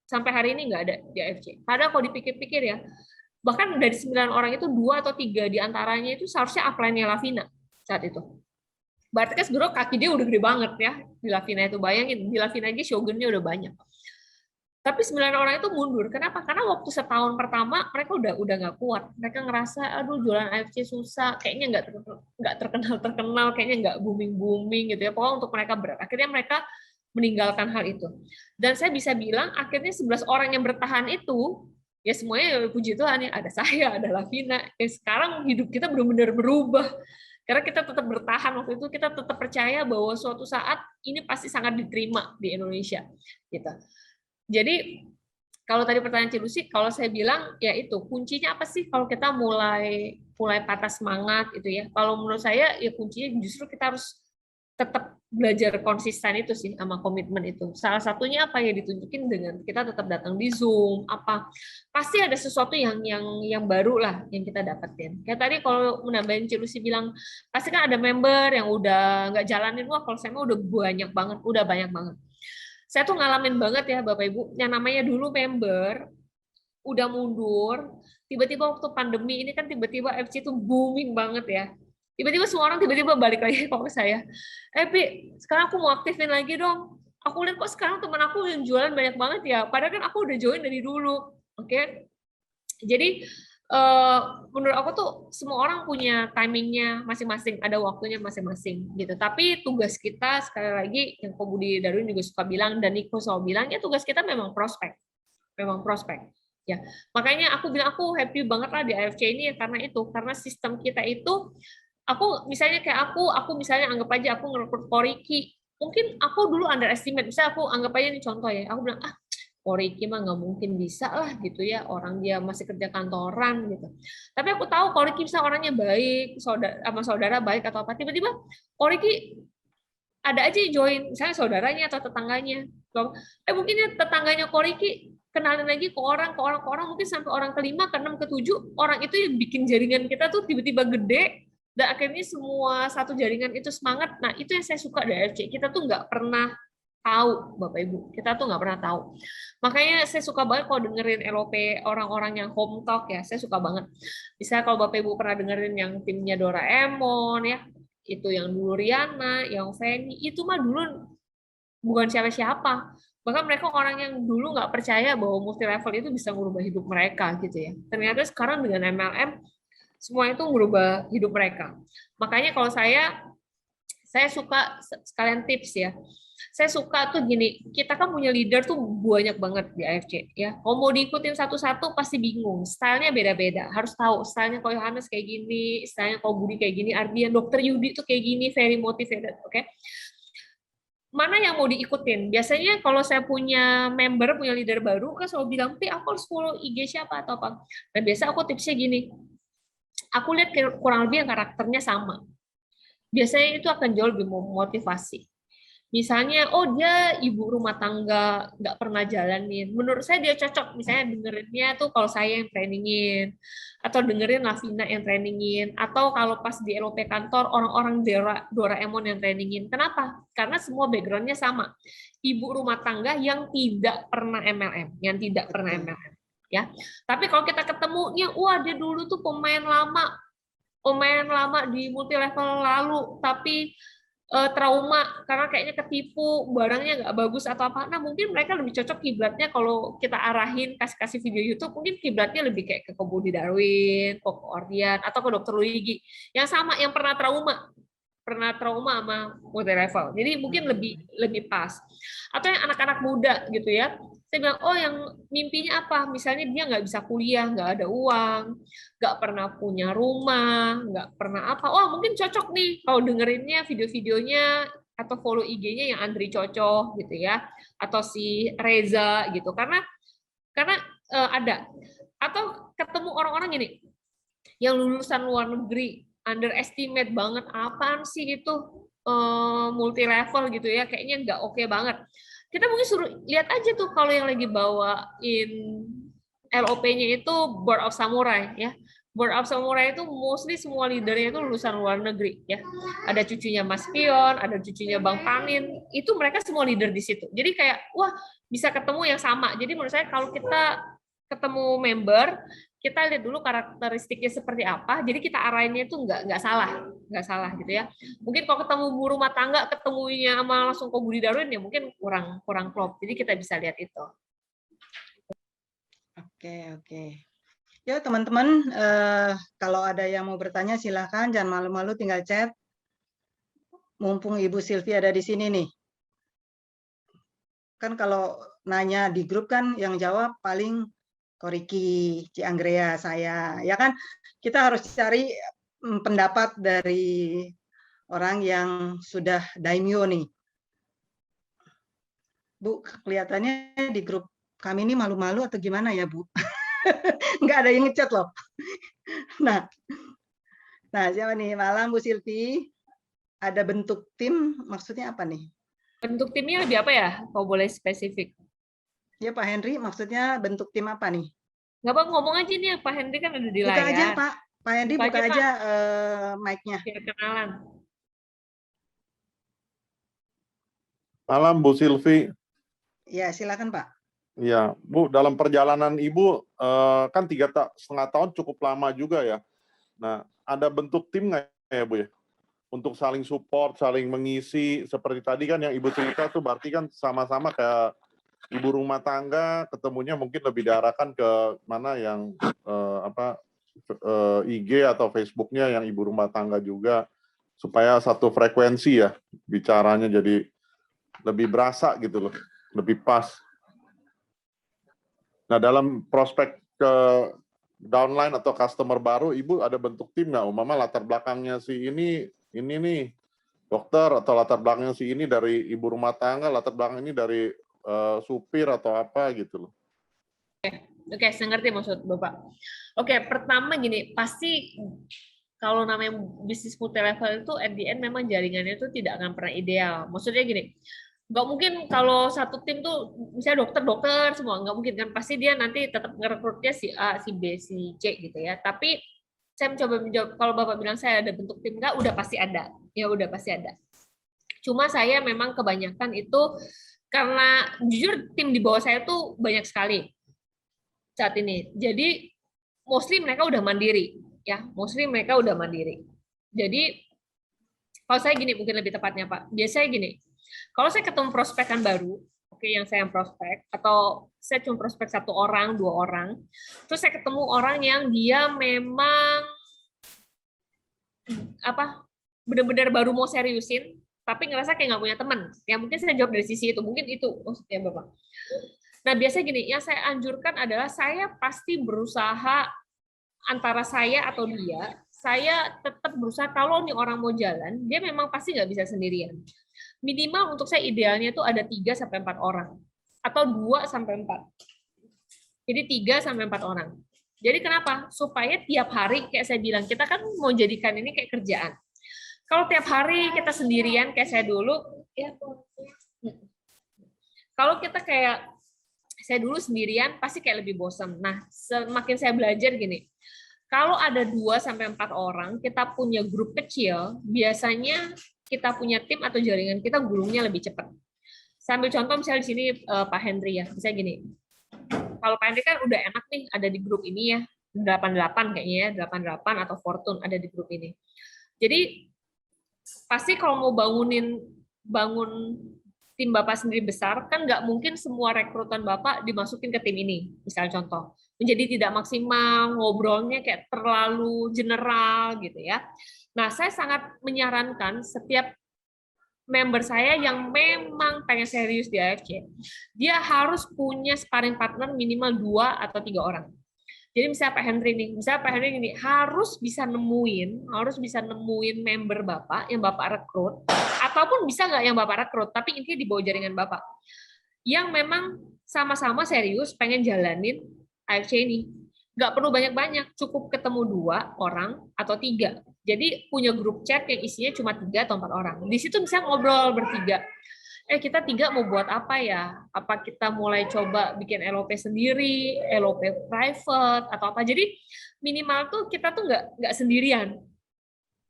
Sampai hari ini nggak ada di AFC. Padahal kalau dipikir-pikir ya, bahkan dari 9 orang itu 2 atau 3 diantaranya itu seharusnya upline-nya Lavina saat itu. Berarti kan sebenarnya kaki dia udah gede banget ya di Lavina itu. Bayangin, di Lavina aja Shogun-nya udah banyak. Tapi 9 orang itu mundur. Kenapa? Karena waktu setahun pertama mereka udah nggak kuat. Mereka ngerasa, aduh jualan AFC susah, kayaknya nggak terkenal, kayaknya nggak booming gitu ya. Pokoknya untuk mereka berat. Akhirnya mereka meninggalkan hal itu. Dan saya bisa bilang akhirnya 11 orang yang bertahan itu, ya semuanya puji Tuhan ya, ada saya, ada Lavina. Sekarang hidup kita benar-benar berubah. Karena kita tetap bertahan waktu itu, kita tetap percaya bahwa suatu saat ini pasti sangat diterima di Indonesia. Gitu. Jadi kalau tadi pertanyaan Cilusi, kalau saya bilang ya itu kuncinya apa sih kalau kita mulai patah semangat itu ya. Kalau menurut saya ya kuncinya justru kita harus tetap belajar konsisten itu sih sama komitmen itu. Salah satunya apa ya ditunjukin dengan kita tetap datang di Zoom apa pasti ada sesuatu yang baru lah yang kita dapetin. Kayak tadi kalau menambahin Cilusi bilang pasti kan ada member yang udah nggak jalanin, wah kalau saya mah udah banyak banget. Saya tuh ngalamin banget ya Bapak Ibu, yang namanya dulu member udah mundur, tiba-tiba waktu pandemi ini kan tiba-tiba FC itu booming banget ya. Tiba-tiba semua orang tiba-tiba balik lagi ke saya. Pi, sekarang aku mau aktifin lagi dong. Aku lihat kok sekarang teman aku yang jualan banyak banget ya. Padahal kan aku udah join dari dulu. Oke. Jadi menurut aku tuh semua orang punya timingnya masing-masing, ada waktunya masing-masing gitu. Tapi tugas kita sekali lagi yang Ko Budi Darwin juga suka bilang dan Niko selalu bilang ya tugas kita memang prospek. Ya, makanya aku bilang aku happy banget lah di AFC ini ya karena sistem kita itu aku misalnya kayak aku misalnya anggap aja aku ngerekrut Koriki, mungkin aku dulu underestimate, misalnya aku anggap aja ini contoh ya, aku bilang Koriki mah nggak mungkin bisa lah gitu ya, orang dia masih kerja kantoran gitu. Tapi aku tahu Koriki bisa orangnya baik, saudara baik atau apa, tiba-tiba Koriki ada aja yang join, misalnya saudaranya atau tetangganya. Mungkin ya tetangganya Koriki kenalin lagi ke orang, mungkin sampai orang kelima, keenam, ketujuh, orang itu yang bikin jaringan kita tuh tiba-tiba gede, dan akhirnya semua satu jaringan itu semangat. Nah, itu yang saya suka dari AFC. Kita tuh nggak pernah tahu, Bapak Ibu. Kita tuh nggak pernah tahu. Makanya saya suka banget kalau dengerin LOP orang-orang yang home talk ya. Saya suka banget. Misalnya kalau Bapak Ibu pernah dengerin yang timnya Doraemon ya, itu yang dulu Riana, yang Feni, itu mah dulu bukan siapa-siapa. Bahkan mereka orang yang dulu nggak percaya bahwa multi level itu bisa merubah hidup mereka gitu ya. Ternyata sekarang dengan MLM semua itu merubah hidup mereka. Makanya kalau saya suka sekalian tips ya. Saya suka tuh gini, kita kan punya leader tuh banyak banget di AFC ya. Kalau mau diikutin satu-satu pasti bingung. Stylenya beda-beda. Harus tahu stylenya kalau Yohanes kayak gini, stylenya kalau Budi kayak gini, Ardian, Dokter Yudi tuh kayak gini, very motivated, oke? Mana yang mau diikutin? Biasanya kalau saya punya member, punya leader baru, kan selalu bilang, aku harus follow IG siapa atau apa. Dan biasa aku tipsnya gini, aku lihat kurang lebih yang karakternya sama. Biasanya itu akan jauh lebih memotivasi. Misalnya, dia ibu rumah tangga, nggak pernah jalanin. Menurut saya dia cocok, misalnya dengerinnya tuh kalau saya yang trainingin, atau dengerin Lavina yang trainingin, atau kalau pas di LOP kantor, orang-orang Doraemon yang trainingin. Kenapa? Karena semua background-nya sama. Ibu rumah tangga yang tidak pernah MLM, ya. Tapi kalau kita ketemunya, dia dulu tuh pemain lama di multi level lalu, tapi trauma karena kayaknya ketipu, barangnya nggak bagus atau apa. Nah, mungkin mereka lebih cocok kiblatnya kalau kita arahin, kasih video YouTube, mungkin kiblatnya lebih kayak ke Ko Budi Darwin, ke Ordian, atau ke Dokter Luigi. Yang sama, yang pernah trauma sama multi level. Jadi mungkin lebih pas. Atau yang anak-anak muda gitu ya. Saya bilang, yang mimpinya apa? Misalnya dia nggak bisa kuliah, nggak ada uang, nggak pernah punya rumah, nggak pernah apa. Mungkin cocok nih kalau dengerinnya video-videonya atau follow IG-nya yang Andri Cocok gitu ya, atau si Reza gitu. Karena ada. Atau ketemu orang-orang gini, yang lulusan luar negeri, underestimate banget, apaan sih itu multi level gitu ya, kayaknya nggak oke banget. Kita mungkin suruh lihat aja tuh kalau yang lagi bawain LOP-nya itu Board of Samurai ya. Board of Samurai itu mostly semua leadernya itu lulusan luar negeri ya. Ada cucunya Mas Pion, ada cucunya Bang Panin, itu mereka semua leader di situ. Jadi kayak bisa ketemu yang sama. Jadi menurut saya kalau kita ketemu member, kita lihat dulu karakteristiknya seperti apa, jadi kita arahinnya itu nggak salah gitu ya. Mungkin kalau ketemu ibu rumah tangga, ketemunya sama langsung Ko Budi Darwin ya mungkin kurang klop. Jadi kita bisa lihat itu. Oke. Ya teman-teman, kalau ada yang mau bertanya silahkan, jangan malu-malu, tinggal chat. Mumpung Ibu Sylvia ada di sini nih. kan kalau nanya di grup kan yang jawab paling Koriki, Ci Anggrea, saya. Ya kan kita harus cari pendapat dari orang yang sudah daimyo nih. Bu, kelihatannya di grup kami ini malu-malu atau gimana ya, Bu? Nggak ada yang ngechat loh. Nah, siapa nih? Malam Bu Silvi. Ada bentuk tim, maksudnya apa nih? Bentuk timnya lebih apa ya? Kalau boleh spesifik. Ya Pak Henry, maksudnya bentuk tim apa nih? Nggak apa, ngomong aja nih, Pak Henry kan ada di Buka layar. aja Pak. Pak Henry buka aja mic-nya. Biar kenalan. Malam Bu Silvi. Ya, silakan Pak. Ya, Bu, dalam perjalanan Ibu kan 3,5 tahun cukup lama juga ya. Nah, ada bentuk tim nggak ya Bu ya? Untuk saling support, saling mengisi, seperti tadi kan yang Ibu cerita tuh berarti kan sama-sama kayak ibu rumah tangga, ketemunya mungkin lebih diarahkan ke mana yang IG atau Facebooknya yang ibu rumah tangga juga, supaya satu frekuensi ya, bicaranya jadi lebih berasa gitu loh, lebih pas. Nah, dalam prospek ke downline atau customer baru, Ibu ada bentuk tim nggak? Umpama latar belakangnya si ini nih, dokter, atau latar belakangnya si ini dari ibu rumah tangga, latar belakang ini dari supir atau apa gitu loh. Oke, saya ngerti maksud Bapak. Oke, pertama gini, pasti kalau namanya bisnis multi level itu at the end memang jaringannya itu tidak akan pernah ideal. Maksudnya gini, nggak mungkin kalau satu tim tuh misalnya dokter semua, nggak mungkin kan, pasti dia nanti tetap ngerekrutnya si A, si B, si C gitu ya. Tapi saya mencoba menjawab, kalau Bapak bilang saya ada bentuk tim, nggak, udah pasti ada. Ya udah pasti ada. Cuma saya memang kebanyakan itu, karena jujur tim di bawah saya tuh banyak sekali saat ini. Jadi mostly mereka udah mandiri, ya. Mostly mereka udah mandiri. Jadi kalau saya gini mungkin lebih tepatnya Pak. Biasanya gini, kalau saya ketemu prospekan baru, oke, yang saya prospek, atau saya cuma prospek 1 orang, 2 orang, terus saya ketemu orang yang dia memang benar-benar baru mau seriusin, tapi ngerasa kayak nggak punya teman. Ya mungkin saya jawab dari sisi itu, mungkin itu maksudnya Bapak. Nah biasanya gini, yang saya anjurkan adalah saya pasti berusaha, antara saya atau dia, saya tetap berusaha kalau nih orang mau jalan, dia memang pasti nggak bisa sendirian. Minimal untuk saya idealnya itu ada 3-4 orang, atau 2-4. Jadi 3-4 orang. Jadi kenapa? Supaya tiap hari, kayak saya bilang, kita kan mau jadikan ini kayak kerjaan. Kalau tiap hari kita sendirian, kayak saya dulu, ya, kalau kita kayak saya dulu sendirian, pasti kayak lebih bosan. Nah, semakin saya belajar gini, kalau ada 2-4 orang, kita punya grup kecil, biasanya kita punya tim atau jaringan kita gulungnya lebih cepat. Sambil contoh misalnya di sini Pak Henry ya, misalnya gini, kalau Pak Henry kan udah enak nih ada di grup ini ya, 88 kayaknya ya, 88 atau Fortune ada di grup ini. Jadi pasti kalau mau bangun tim Bapak sendiri besar, kan nggak mungkin semua rekrutan Bapak dimasukin ke tim ini, misalnya contoh. Menjadi tidak maksimal, ngobrolnya kayak terlalu general gitu ya. Nah, saya sangat menyarankan setiap member saya yang memang pengen serius di AFC, dia harus punya sparring partner minimal 2 atau 3 orang. Jadi misalnya Pak Henry nih, ini harus bisa nemuin member Bapak yang Bapak rekrut, ataupun bisa nggak yang Bapak rekrut, tapi intinya di bawah jaringan Bapak, yang memang sama-sama serius pengen jalanin AFC ini. Nggak perlu banyak-banyak, cukup ketemu 2 orang atau 3. Jadi punya grup chat yang isinya cuma 3 atau 4 orang. Di situ bisa ngobrol bertiga. Kita 3 mau buat apa ya? Apa kita mulai coba bikin LOP sendiri, LOP private, atau apa? Jadi minimal tuh kita tuh nggak sendirian.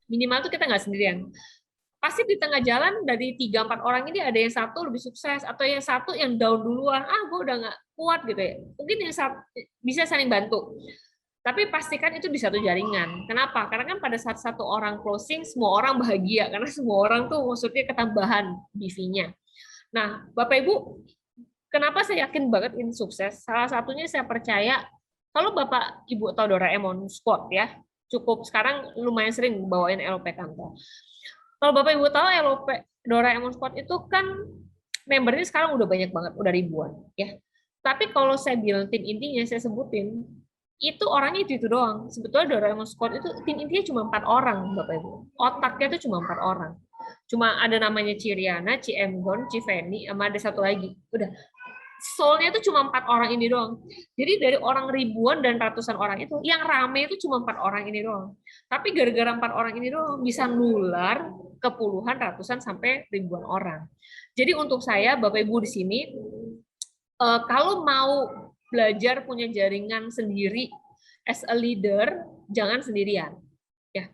Minimal tuh kita nggak sendirian. Pasti di tengah jalan dari 3-4 orang ini ada yang satu lebih sukses, atau yang satu yang down duluan, gue udah nggak kuat gitu ya. Mungkin yang satu bisa saling bantu. Tapi pastikan itu di satu jaringan. Kenapa? Karena kan pada saat satu orang closing, semua orang bahagia. Karena semua orang tuh maksudnya ketambahan BV-nya. Nah, Bapak Ibu, kenapa saya yakin banget ini sukses? Salah satunya saya percaya, kalau Bapak Ibu tahu Doraemon Squad ya, cukup sekarang lumayan sering bawain LOP kantor. Kalau Bapak Ibu tahu LOP Doraemon Squad itu kan membernya sekarang udah banyak banget, udah ribuan ya. Tapi kalau saya bilang tim intinya saya sebutin, itu orangnya itu doang. Sebetulnya Doraemon Squad itu tim intinya cuma 4 orang, Bapak Ibu. Otaknya itu cuma 4 orang. Cuma ada namanya Ciriana, Ciemgon, Civeni, sama ada satu lagi. Udah. Soulnya itu cuma 4 orang ini doang. Jadi dari orang ribuan dan ratusan orang itu, yang rame itu cuma 4 orang ini doang. Tapi gara-gara 4 orang ini doang bisa nular ke puluhan, ratusan, sampai ribuan orang. Jadi untuk saya, Bapak Ibu di sini, kalau mau belajar punya jaringan sendiri as a leader, jangan sendirian. Ya,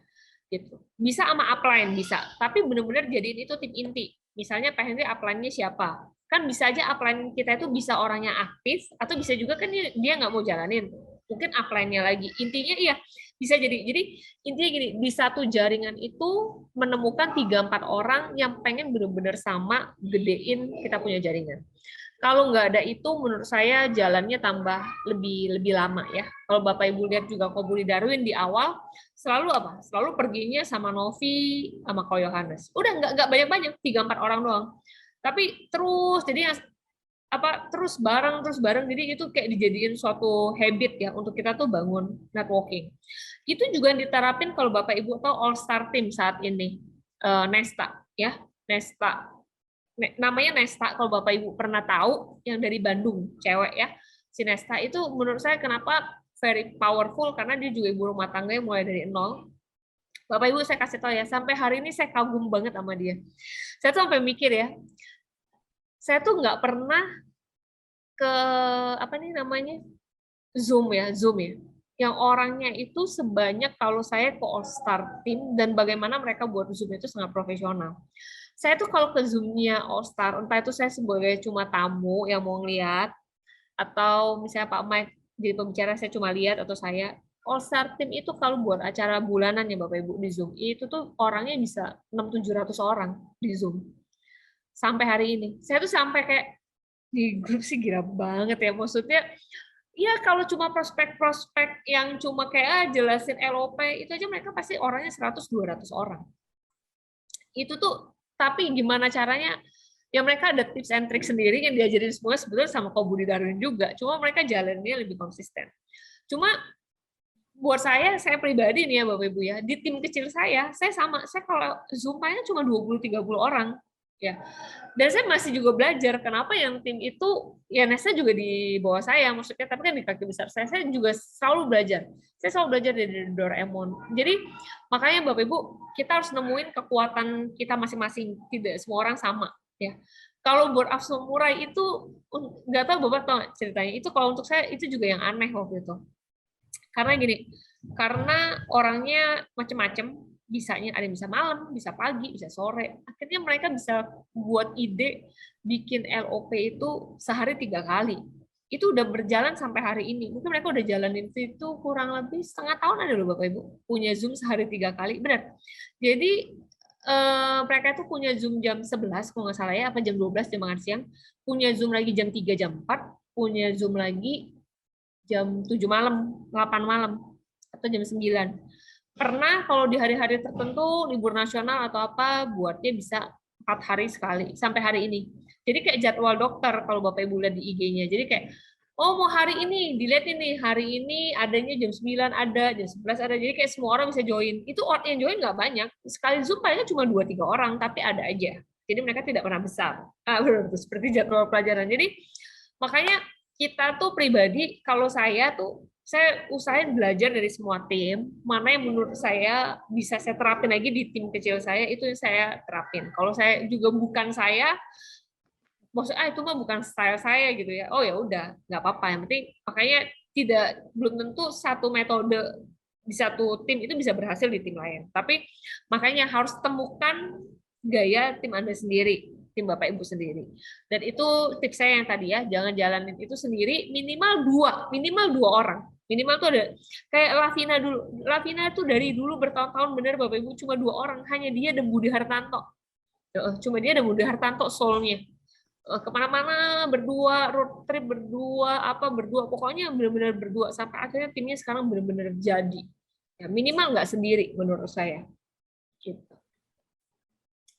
gitu. Bisa sama upline, bisa. Tapi benar-benar jadiin itu tim inti. Misalnya Pak Henry upline-nya siapa? Kan bisa aja upline kita itu bisa orangnya aktif, atau bisa juga kan dia nggak mau jalanin. Mungkin upline-nya lagi. Intinya iya, bisa jadi. Jadi intinya gini, di satu jaringan itu menemukan 3-4 orang yang pengen benar-benar sama gedein kita punya jaringan. Kalau nggak ada itu, menurut saya jalannya tambah lebih lama ya. Kalau Bapak Ibu lihat juga Kobuli Darwin di awal, selalu apa? Selalu perginya sama Novi, sama Ko Yohanes. Udah nggak banyak-banyak, 3-4 orang doang. Tapi terus, jadi terus bareng, jadi itu kayak dijadiin suatu habit ya untuk kita tuh bangun networking. Itu juga diterapin kalau Bapak Ibu tahu All Star Team saat ini, Nesta ya, Nesta. Namanya Nesta, kalau Bapak Ibu pernah tahu, yang dari Bandung, cewek ya. Si Nesta itu menurut saya kenapa very powerful, karena dia juga ibu rumah tangga yang mulai dari nol. Bapak Ibu saya kasih tahu ya, sampai hari ini saya kagum banget sama dia. Saya tuh sampai mikir ya, saya tuh nggak pernah ke Zoom ya, yang orangnya itu sebanyak kalau saya ke All Star Team, dan bagaimana mereka buat Zoom itu sangat profesional. Saya tuh kalau ke Zoom-nya All Star, entah itu saya sebagai cuma tamu yang mau ngeliat, atau misalnya Pak Mike jadi pembicara, saya cuma lihat, atau saya All Star Team itu kalau buat acara bulanan ya Bapak Ibu di Zoom, itu tuh orangnya bisa 600-700 orang di Zoom. Sampai hari ini. Saya tuh sampai kayak di grup sih gila banget ya. Maksudnya, ya kalau cuma prospek-prospek yang cuma kayak jelasin LOP, itu aja mereka pasti orangnya 100-200 orang. Itu tuh, tapi gimana caranya? Ya mereka ada tips and trick sendiri yang diajarin semua sebetulnya sama Kobuli Darwin juga. Cuma mereka jalannya lebih konsisten. Cuma buat saya pribadi nih ya Bapak Ibu ya, di tim kecil saya sama, saya kalau Zoom-nya cuma 20-30 orang. Ya, dan saya masih juga belajar kenapa yang tim itu ya Nesa juga di bawah saya maksudnya, tapi kan di kaki besar saya juga selalu belajar. Saya selalu belajar dari Doraemon. Jadi makanya Bapak Ibu, kita harus nemuin kekuatan kita masing-masing. Tidak semua orang sama ya. Kalau Board of Samurai itu nggak tahu Bapak tahu ceritanya. Itu kalau untuk saya itu juga yang aneh waktu itu. Karena gini, karena orangnya macam-macam. Bisanya ada yang bisa malam, bisa pagi, bisa sore. Akhirnya mereka bisa buat ide bikin LOP itu sehari 3 kali. Itu udah berjalan sampai hari ini. Mungkin mereka udah jalanin itu kurang lebih setengah tahun ada loh Bapak Ibu. Punya Zoom sehari 3 kali, benar. Jadi mereka itu punya Zoom jam 11 kalau nggak salah ya, apa jam 12 jam makan siang. Punya Zoom lagi jam 3 jam 4, punya Zoom lagi jam 7 malam, 8 malam, atau jam 9. Pernah kalau di hari-hari tertentu libur nasional atau apa buatnya bisa 4 hari sekali sampai hari ini. Jadi kayak jadwal dokter kalau Bapak Ibu lihat di IG-nya. Jadi kayak mau hari ini dilihat ini, hari ini adanya jam 9 ada, jam 11 ada. Jadi kayak semua orang bisa join. Itu yang join nggak banyak. Sekali Zoom palingnya cuma 2-3 orang, tapi ada aja. Jadi mereka tidak pernah besar. Seperti jadwal pelajaran. Jadi makanya kita tuh pribadi, kalau saya usahain belajar dari semua tim, mana yang menurut saya bisa saya terapin lagi di tim kecil saya, itu yang saya terapin. Kalau saya juga bukan saya, maksudnya itu mah bukan style saya gitu ya. Oh ya udah, nggak apa-apa. Yang penting makanya belum tentu satu metode di satu tim itu bisa berhasil di tim lain. Tapi makanya harus temukan gaya tim Anda sendiri, tim Bapak Ibu sendiri. Dan itu tips saya yang tadi ya, jangan jalanin itu sendiri, minimal 2 orang. Minimal tuh ada kayak Lavina dulu. Lavina tuh dari dulu bertahun-tahun benar Bapak Ibu cuma 2 orang, hanya dia dan Budi Hartanto. Cuma dia dan Budi Hartanto soulnya. Kemana-mana berdua, road trip berdua, pokoknya benar-benar berdua sampai akhirnya timnya sekarang benar-benar jadi. Ya, minimal nggak sendiri menurut saya. Gitu.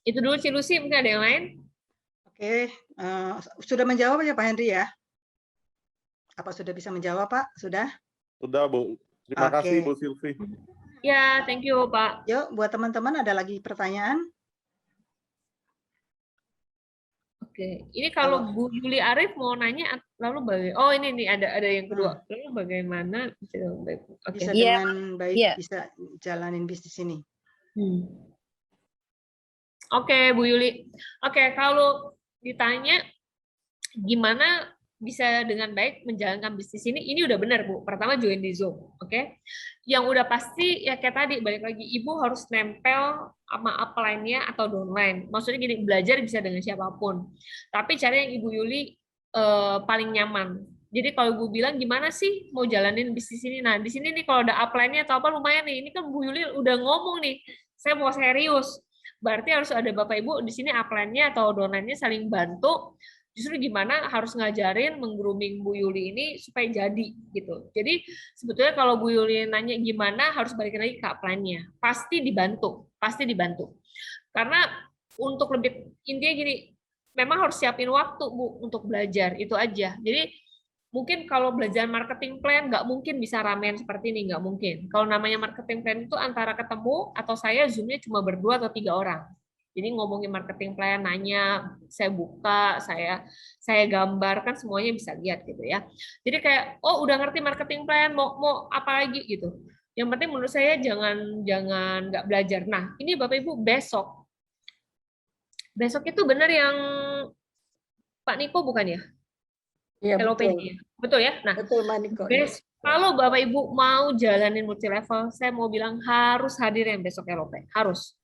Itu dulu Ci Lucy, mungkin ada yang lain? Sudah menjawab ya Pak Henry ya? Apa sudah bisa menjawab Pak? Sudah? Sudah, Bu. Terima Oke. kasih, Bu Silvi. Ya, thank you Pak. Yuk, buat teman-teman ada lagi pertanyaan? Oke, ini kalau Bu Yuli Arif mau nanya, lalu oh ini nih ada yang kedua. Lalu bagaimana bisa dengan baik? Oke. Bisa Iya, dengan baik iya. bisa jalanin bisnis ini. Oke, Bu Yuli. Oke, kalau ditanya gimana bisa dengan baik menjalankan bisnis ini udah benar Bu. Pertama join di Zoom, oke? Yang udah pasti ya kayak tadi balik lagi, Ibu harus nempel sama upline-nya atau downline. Maksudnya gini, belajar bisa dengan siapapun. Tapi cari yang Ibu Yuli paling nyaman. Jadi kalau Ibu bilang gimana sih mau jalanin bisnis ini? Nah, di sini nih kalau ada upline-nya atau apa lumayan nih. Ini kan Bu Yuli udah ngomong nih, saya mau serius. Berarti harus ada Bapak Ibu di sini upline-nya atau downline-nya saling bantu. Justru gimana harus ngajarin meng-grooming Bu Yuli ini supaya jadi gitu. Jadi sebetulnya kalau Bu Yuli nanya gimana harus balik lagi ke upline-nya. Pasti dibantu, pasti dibantu. Karena untuk lebih intinya gini, memang harus siapin waktu Bu untuk belajar, itu aja. Jadi mungkin kalau belajar marketing plan nggak mungkin bisa ramean seperti ini, nggak mungkin. Kalau namanya marketing plan itu antara ketemu atau saya Zoom-nya cuma berdua atau 3 orang. Jadi ngomongin marketing plan, nanya, saya buka, saya gambar, kan semuanya bisa lihat gitu ya. Jadi kayak, oh udah ngerti marketing plan, mau apa lagi gitu. Yang penting menurut saya jangan nggak belajar. Nah ini Bapak Ibu besok itu benar yang Pak Niko bukan ya? Iya, betul. LOPD. Betul ya? Nah, Betul, Maniko. kalau Bapak Ibu mau jalanin multi level, saya mau bilang harus hadir yang besok LOP, harus.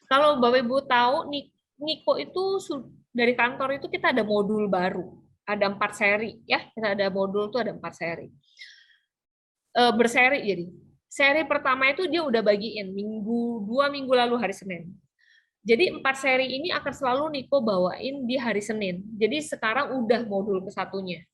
Kalau Bapak Ibu tahu, Niko itu dari kantor itu kita ada modul baru, ada 4 seri ya, kita ada modul tuh ada 4 seri. Berseri jadi. Seri pertama itu dia udah bagiin 2 minggu lalu hari Senin. Jadi 4 seri ini akan selalu Niko bawain di hari Senin. Jadi sekarang udah modul ke-1-nya.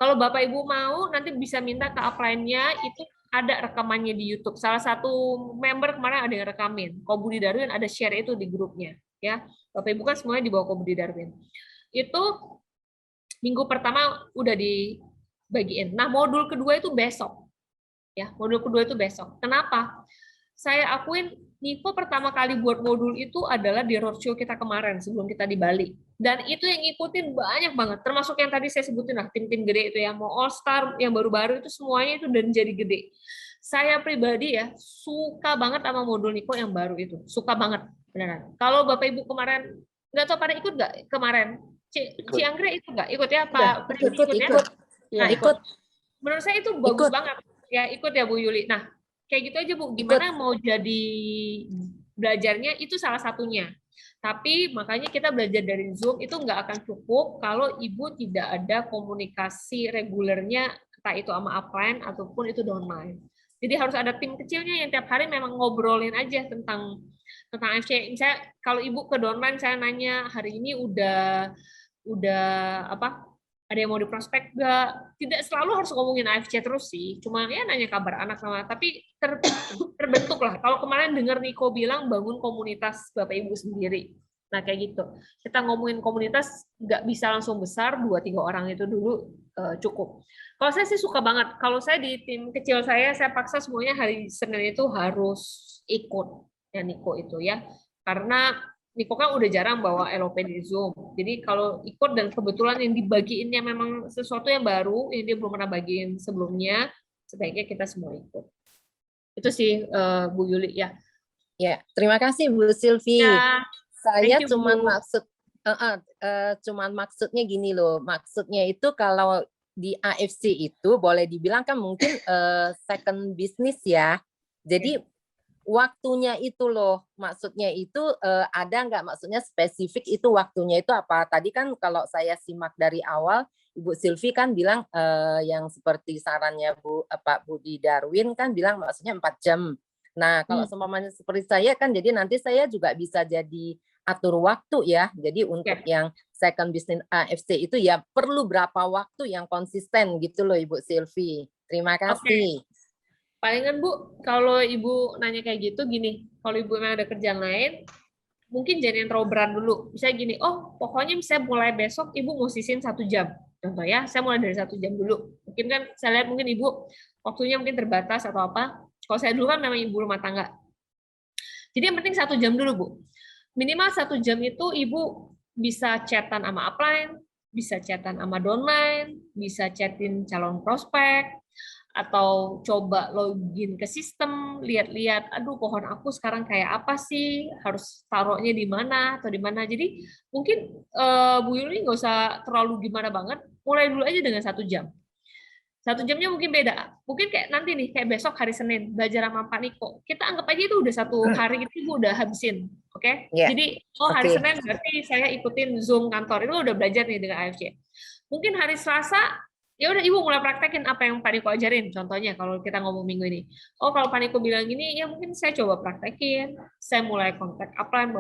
Kalau Bapak Ibu mau, nanti bisa minta ke upline-nya, itu ada rekamannya di YouTube. Salah satu member kemarin ada yang rekamin. Ko Budi Darwin ada share itu di grupnya. Ya, Bapak Ibu kan semuanya di bawah Ko Budi Darwin. Itu minggu pertama udah dibagiin. Nah, modul kedua itu besok. Ya, modul kedua itu besok. Kenapa? Saya akuin Niko pertama kali buat modul itu adalah di roadshow kita kemarin sebelum kita di Bali. Dan itu yang ngikutin banyak banget. Termasuk yang tadi saya sebutin lah, tim-tim gede itu ya. Mau All Star, yang baru-baru itu semuanya itu dan jadi gede. Saya pribadi ya, suka banget sama modul Niko yang baru itu. Suka banget, beneran. Kalau Bapak Ibu kemarin, nggak tahu pada ikut nggak kemarin? Cianggre ikut nggak? Ikut ya Pak? Ikut. Nah, Ikut. Menurut saya itu bagus Ikut. banget. Ya, ikut ya Bu Yuli. Nah, kayak gitu aja Bu, gimana mau jadi belajarnya itu salah satunya. Tapi makanya kita belajar dari Zoom itu nggak akan cukup kalau Ibu tidak ada komunikasi regulernya, entah itu sama upline ataupun itu downline. Jadi harus ada tim kecilnya yang tiap hari memang ngobrolin aja tentang AFC. Misalnya kalau Ibu ke downline saya nanya hari ini udah apa? Ada yang mau diprospek nggak? Tidak selalu harus ngomongin AFC terus sih, cuma ya nanya kabar anak sama, tapi terbentuk lah. Kalau kemarin dengar Niko bilang bangun komunitas Bapak Ibu sendiri. Nah kayak gitu. Kita ngomongin komunitas nggak bisa langsung besar, 2-3 orang itu dulu cukup. Kalau saya sih suka banget. Kalau saya di tim kecil saya paksa semuanya hari Senin itu harus ikut ya Niko itu ya. Karena Niko kan udah jarang bawa LOP di Zoom. Jadi kalau ikut dan kebetulan yang dibagiinnya memang sesuatu yang baru, yang dia belum pernah bagiin sebelumnya, sebaiknya kita semua ikut. Itu sih Bu Yuli ya. Ya, terima kasih Bu Silvi. Ya, Saya thank you, cuman Bu. maksudnya gini loh. Maksudnya itu kalau di AFC itu boleh dibilang kan mungkin second business ya. Jadi waktunya itu loh, maksudnya itu ada nggak maksudnya spesifik itu waktunya itu apa? Tadi kan kalau saya simak dari awal, Ibu Silvi kan bilang yang seperti sarannya Pak Budi Darwin kan bilang maksudnya 4 jam. Nah kalau seumpamanya seperti saya kan jadi nanti saya juga bisa jadi atur waktu ya. Jadi untuk yang second business AFC itu ya perlu berapa waktu yang konsisten gitu loh Ibu Silvi. Terima kasih. Palingan Bu, kalau Ibu nanya kayak gitu gini, kalau Ibu memang ada kerjaan lain, mungkin jangan terlalu berat dulu. Misalnya gini, oh pokoknya misalnya mulai besok ibu mau sisin 1 jam. Contoh ya, saya mulai dari 1 jam dulu. Mungkin kan saya lihat mungkin ibu waktunya mungkin terbatas atau apa. Kalau saya dulu kan memang ibu rumah tangga. Jadi yang penting 1 jam dulu, Bu. Minimal 1 jam itu ibu bisa chatan sama upline, bisa chatan sama downline, bisa chatin calon prospek, atau coba login ke sistem, lihat-lihat, aduh pohon aku sekarang kayak apa sih, harus taruhnya di mana atau di mana. Jadi mungkin Bu Yuli nggak usah terlalu gimana banget, mulai dulu aja dengan 1 jam. 1 jamnya mungkin beda. Mungkin kayak nanti nih, kayak besok hari Senin, belajar sama Pak Niko. Kita anggap aja itu udah 1 hari itu Ibu udah habisin. Oke? Ya. Jadi, oh hari Oke. Senin berarti saya ikutin Zoom kantor. Itu udah belajar nih dengan AFC. Mungkin hari Selasa, ya udah Ibu mulai praktekin apa yang Pak Niko ajarin. Contohnya kalau kita ngomong minggu ini. Oh, kalau Pak Niko bilang gini, ya mungkin saya coba praktekin. Saya mulai kontak upline.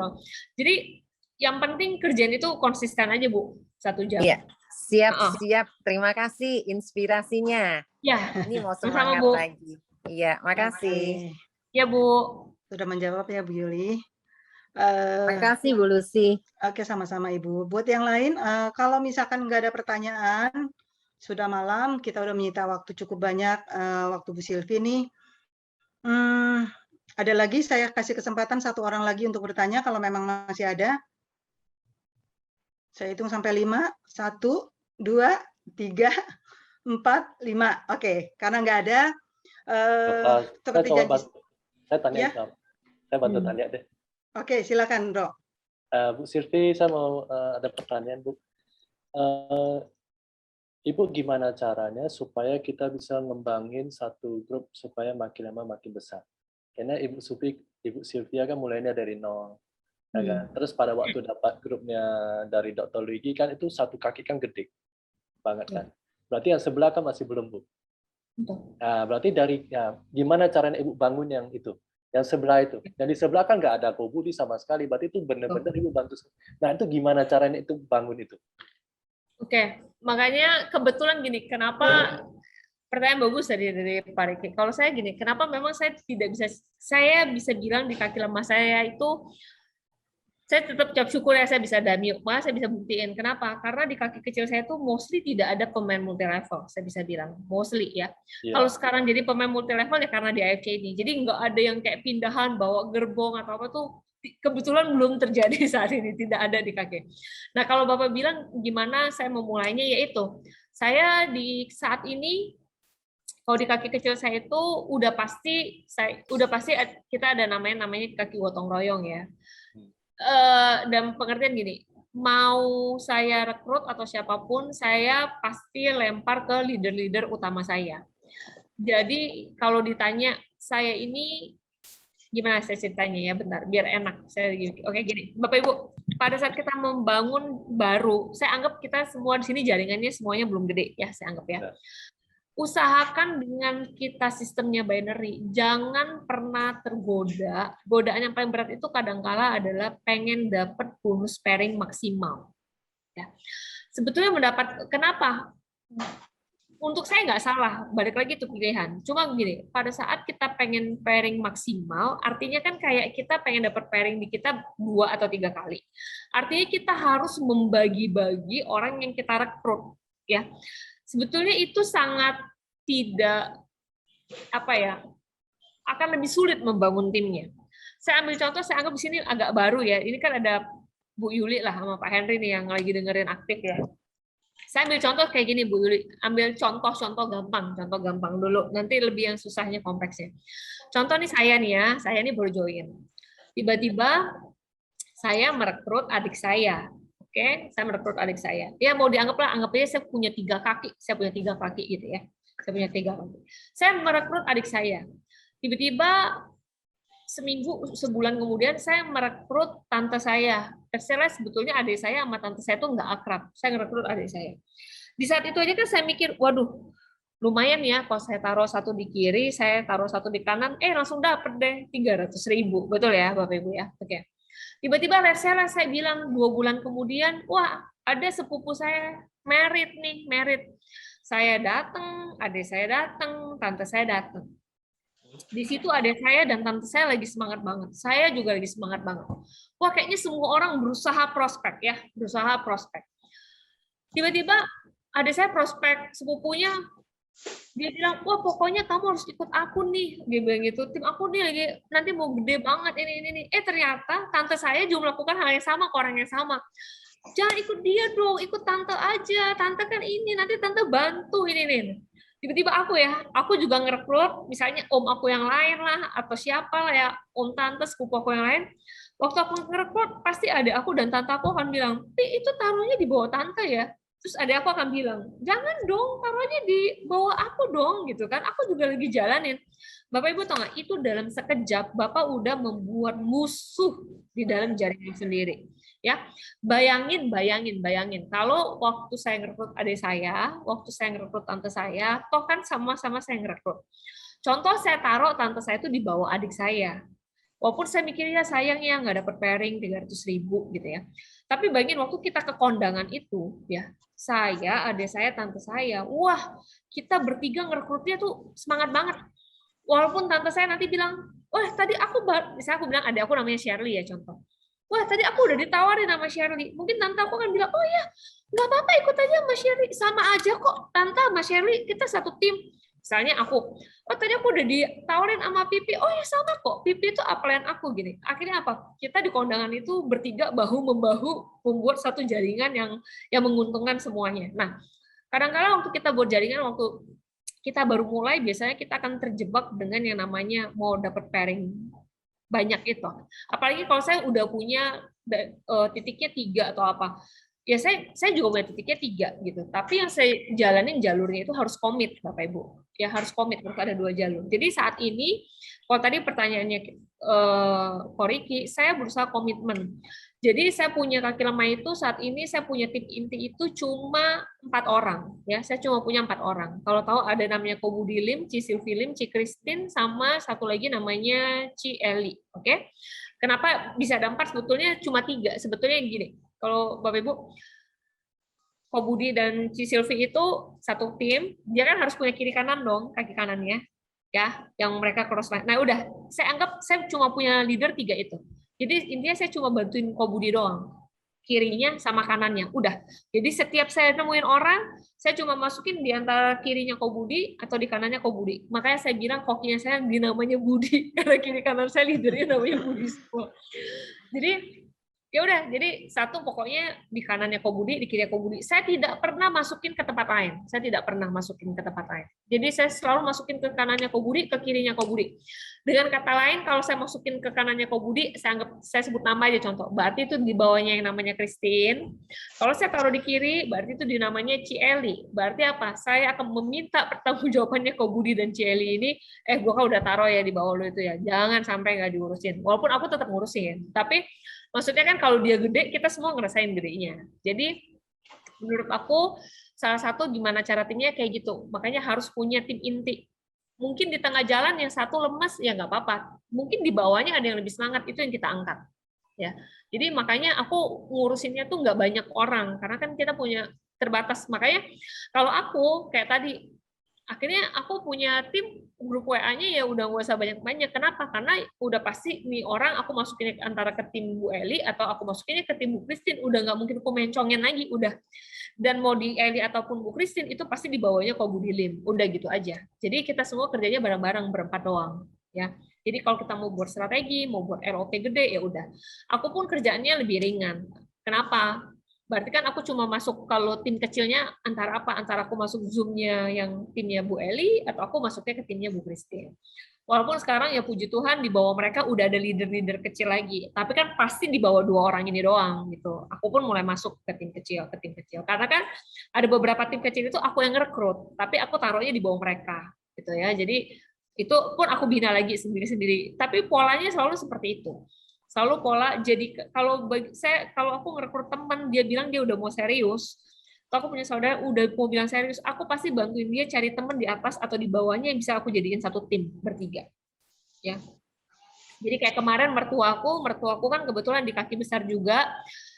Jadi, yang penting kerjaan itu konsisten aja, Bu. 1 jam. Iya. Siap. Terima kasih inspirasinya. Ya, Ini mau sama-sama, semangat Bu. lagi. Iya, makasih. Ya, Bu. Sudah menjawab ya Bu Yuli. Makasih Bu Lucy. Oke, sama-sama Ibu. Buat yang lain, kalau misalkan nggak ada pertanyaan, sudah malam, kita udah menyita waktu cukup banyak, waktu Bu Sylvie nih. Ada lagi, saya kasih kesempatan 1 orang lagi untuk bertanya, kalau memang masih ada. Saya hitung sampai 5, 1, 2, 3, 4, 5. Oke, karena nggak ada, seperti janji. Saya tanya, Ya? saya bantu tanya deh. Oke, silakan, Bro. Bu Sylvie, saya mau ada pertanyaan, Bu. Ibu gimana caranya supaya kita bisa ngembangin satu grup supaya makin lama makin besar? Karena Ibu Sylvia kan mulainya dari nol. Ya kan? Terus pada waktu dapat grupnya dari Dr. Luigi kan itu 1 kaki kan gede banget kan. Berarti yang sebelah kan masih belum, Bu. Nah, berarti dari gimana caranya Ibu bangun yang itu? Yang sebelah itu. Yang di sebelah kan nggak ada Kobudi sama sekali. Berarti itu benar-benar Ibu bantu. Nah, itu gimana caranya itu bangun itu? Oke, makanya kebetulan gini, kenapa pertanyaan bagus dari Pak Riki. Kalau saya gini, kenapa memang saya bisa bilang di kaki lemah saya itu, saya tetap ucap syukur ya saya bisa damyuk, malah saya bisa buktiin. Kenapa? Karena di kaki kecil saya itu mostly tidak ada pemain multi level, saya bisa bilang mostly ya. Kalau sekarang jadi pemain multi level ya karena di AFC ini. Jadi nggak ada yang kayak pindahan bawa gerbong atau apa tuh kebetulan belum terjadi saat ini, tidak ada di kaki. Nah kalau Bapak bilang gimana saya memulainya, yaitu saya di saat ini kalau di kaki kecil saya itu udah pasti kita ada namanya kaki gotong royong ya. Dan pengertian gini, mau saya rekrut atau siapapun, saya pasti lempar ke leader-leader utama saya. Jadi kalau ditanya saya ini gimana saya ceritanya ya, bentar biar enak. Oke gini, Bapak Ibu, pada saat kita membangun baru, saya anggap kita semua di sini jaringannya semuanya belum gede ya, saya anggap ya. Usahakan dengan kita sistemnya binary, jangan pernah tergoda. Godaan yang paling berat itu kadangkala adalah pengen dapat bonus pairing maksimal. Ya. Sebetulnya kenapa? Untuk saya nggak salah, balik lagi itu pilihan. Cuma gini, pada saat kita pengen pairing maksimal, artinya kan kayak kita pengen dapat pairing di kita 2 atau 3 kali. Artinya kita harus membagi-bagi orang yang kita rekrut, ya. Sebetulnya itu sangat tidak akan lebih sulit membangun timnya. Saya ambil contoh, saya anggap di sini agak baru ya. Ini kan ada Bu Yuli lah sama Pak Henry nih yang lagi dengerin aktif ya. Saya ambil contoh kayak gini Bu Yuli, ambil contoh gampang dulu. Nanti lebih yang susahnya kompleksnya. Contoh nih saya nih baru join. Tiba-tiba saya merekrut adik saya. Oke, saya merekrut adik saya. Ya mau anggap aja saya punya 3 kaki. Saya punya 3 kaki gitu ya. Saya punya 3 kaki. Saya merekrut adik saya. Tiba-tiba sebulan kemudian saya merekrut tante saya. Terserah sebetulnya adik saya sama tante saya itu nggak akrab. Saya merekrut adik saya. Di saat itu aja kan saya mikir, waduh, lumayan ya kalau saya taruh 1 di kiri, saya taruh 1 di kanan, langsung dapet deh 300.000. Betul ya Bapak Ibu ya? Oke. Tiba-tiba saya bilang 2 bulan kemudian, wah ada sepupu saya merit. Saya datang, adik saya datang, tante saya datang. Di situ adik saya dan tante saya lagi semangat banget. Saya juga lagi semangat banget. Wah, kayaknya semua orang berusaha prospek ya, berusaha prospek. Tiba-tiba adik saya prospek sepupunya, dia bilang, wah pokoknya kamu harus ikut aku nih. Dia bilang gitu, tim aku nih lagi nanti mau gede banget ini. Ternyata tante saya juga melakukan hal yang sama ke orang yang sama. Jangan ikut dia dong, ikut tante aja. Tante kan ini, nanti tante bantu ini nih. Tiba-tiba aku juga ngerekrut, misalnya om aku yang lain lah, atau siapa lah ya, om tante, sepupu aku yang lain. Waktu aku ngerekrut, pasti ada aku dan tante aku akan bilang, itu taruhnya di bawah tante ya. Terus ada aku akan bilang, jangan dong, taruhnya di bawah aku dong, gitu kan. Aku juga lagi jalanin. Bapak Ibu tahu nggak, itu dalam sekejap Bapak udah membuat musuh di dalam jaringan sendiri. Ya, bayangin. Kalau waktu saya ngerekrut adik saya, waktu saya ngerekrut tante saya, toh kan sama-sama saya ngerekrut. Contoh saya taruh tante saya itu di bawah adik saya. Walaupun saya mikirnya sayangnya nggak dapat pairing 300.000 gitu ya. Tapi bayangin waktu kita ke kondangan itu, ya saya, adik saya, tante saya, wah kita bertiga ngerekrutnya tuh semangat banget. Walaupun tante saya nanti bilang, wah tadi misalnya aku bilang adik aku namanya Shirley ya contoh. Wah, tadi aku udah ditawarin sama Shirley. Mungkin tante aku akan bilang, oh ya, nggak apa-apa ikut aja sama Shirley. Sama aja kok, tante sama Shirley, kita satu tim. Misalnya aku, oh tadi aku udah ditawarin sama Pipi. Oh ya sama kok, Pipi itu upline aku gini. Akhirnya apa? Kita di kondangan itu bertiga bahu-membahu membuat satu jaringan yang menguntungkan semuanya. Nah, kadang-kadang waktu kita buat jaringan, waktu kita baru mulai, biasanya kita akan terjebak dengan yang namanya mau dapat pairing banyak itu. Apalagi kalau saya udah punya titiknya 3 atau apa. Ya saya juga punya titiknya 3 gitu. Tapi yang saya jalanin jalurnya itu harus komit, Bapak Ibu. Ya harus komit, harus ada 2 jalur. Jadi saat ini, kalau tadi pertanyaannya Koriki, saya berusaha komitmen. Jadi saya punya kaki lemah itu saat ini saya punya tim inti itu cuma 4 orang. Ya, saya cuma punya 4 orang. Kalau tahu ada namanya Kobudi Lim, Ci Sylvie Lim, Ci Christine, sama satu lagi namanya Ci Eli. Oke? Kenapa bisa ada 4? Sebetulnya cuma 3. Sebetulnya gini. Kalau Bapak Ibu, Kobudi dan Ci Sylvie itu satu tim, dia kan harus punya kiri kanan dong, kaki kanannya. Ya, yang mereka cross line. Nah, udah, saya anggap saya cuma punya leader 3 itu. Jadi intinya saya cuma bantuin Kobudi doang. Kirinya sama kanannya. Udah. Jadi setiap saya nemuin orang, saya cuma masukin di antara kirinya Kobudi atau di kanannya Kobudi. Makanya saya bilang kokinya saya namanya Budi. Karena kiri kanan saya leadernya namanya Budi semua. Jadi ya udah, jadi satu pokoknya di kanannya Kobudi, di kirinya Kobudi. Saya tidak pernah masukin ke tempat lain. Saya tidak pernah masukin ke tempat lain. Jadi saya selalu masukin ke kanannya Kobudi, ke kirinya Kobudi. Dengan kata lain, kalau saya masukin ke kanannya Kobudi, saya sebut nama aja contoh. Berarti itu di bawahnya yang namanya Christine. Kalau saya taruh di kiri, berarti itu di namanya Ci Eli. Berarti apa? Saya akan meminta pertanggungjawabannya Kobudi dan Ci Eli ini, gua kan udah taruh ya di bawah lo itu ya. Jangan sampai nggak diurusin. Walaupun aku tetap ngurusin, tapi maksudnya kan kalau dia gede, kita semua ngerasain gedenya. Jadi menurut aku salah satu gimana cara timnya kayak gitu. Makanya harus punya tim inti. Mungkin di tengah jalan yang satu lemas ya nggak apa-apa. Mungkin di bawahnya ada yang lebih semangat, itu yang kita angkat. Ya. Jadi makanya aku ngurusinnya tuh nggak banyak orang karena kan kita punya terbatas. Makanya kalau aku kayak tadi akhirnya aku punya tim grup WA-nya ya udah nggak usah banyak-banyak. Kenapa? Karena udah pasti nih orang aku masukin antara ke tim Bu Eli atau aku masukinnya ke tim Bu Christine. Udah nggak mungkin aku mencongin lagi. Udah. Dan mau di Eli ataupun Bu Christine itu pasti di bawahnya Kobudi Lim. Udah gitu aja. Jadi kita semua kerjanya bareng-bareng berempat doang. Ya. Jadi kalau kita mau buat strategi, mau buat ROP gede ya udah. Aku pun kerjaannya lebih ringan. Kenapa? Berarti kan aku cuma masuk kalau tim kecilnya antara apa? Antara aku masuk Zoom-nya yang timnya Bu Eli atau aku masuknya ke timnya Bu Christine. Walaupun sekarang ya puji Tuhan di bawah mereka udah ada leader-leader kecil lagi. Tapi kan pasti di bawah 2 orang ini doang gitu. Aku pun mulai masuk ke tim kecil. Karena kan ada beberapa tim kecil itu aku yang ngerekrut, tapi aku taruhnya di bawah mereka gitu ya. Jadi itu pun aku bina lagi sendiri-sendiri. Tapi polanya selalu seperti itu. Selalu pola, jadi kalau aku ngerekrut teman, dia bilang dia udah mau serius, atau aku punya saudara udah mau bilang serius, aku pasti bantuin dia cari teman di atas atau di bawahnya yang bisa aku jadiin satu tim bertiga. Ya. Jadi kayak kemarin mertuaku kan kebetulan di Kaki Besar juga,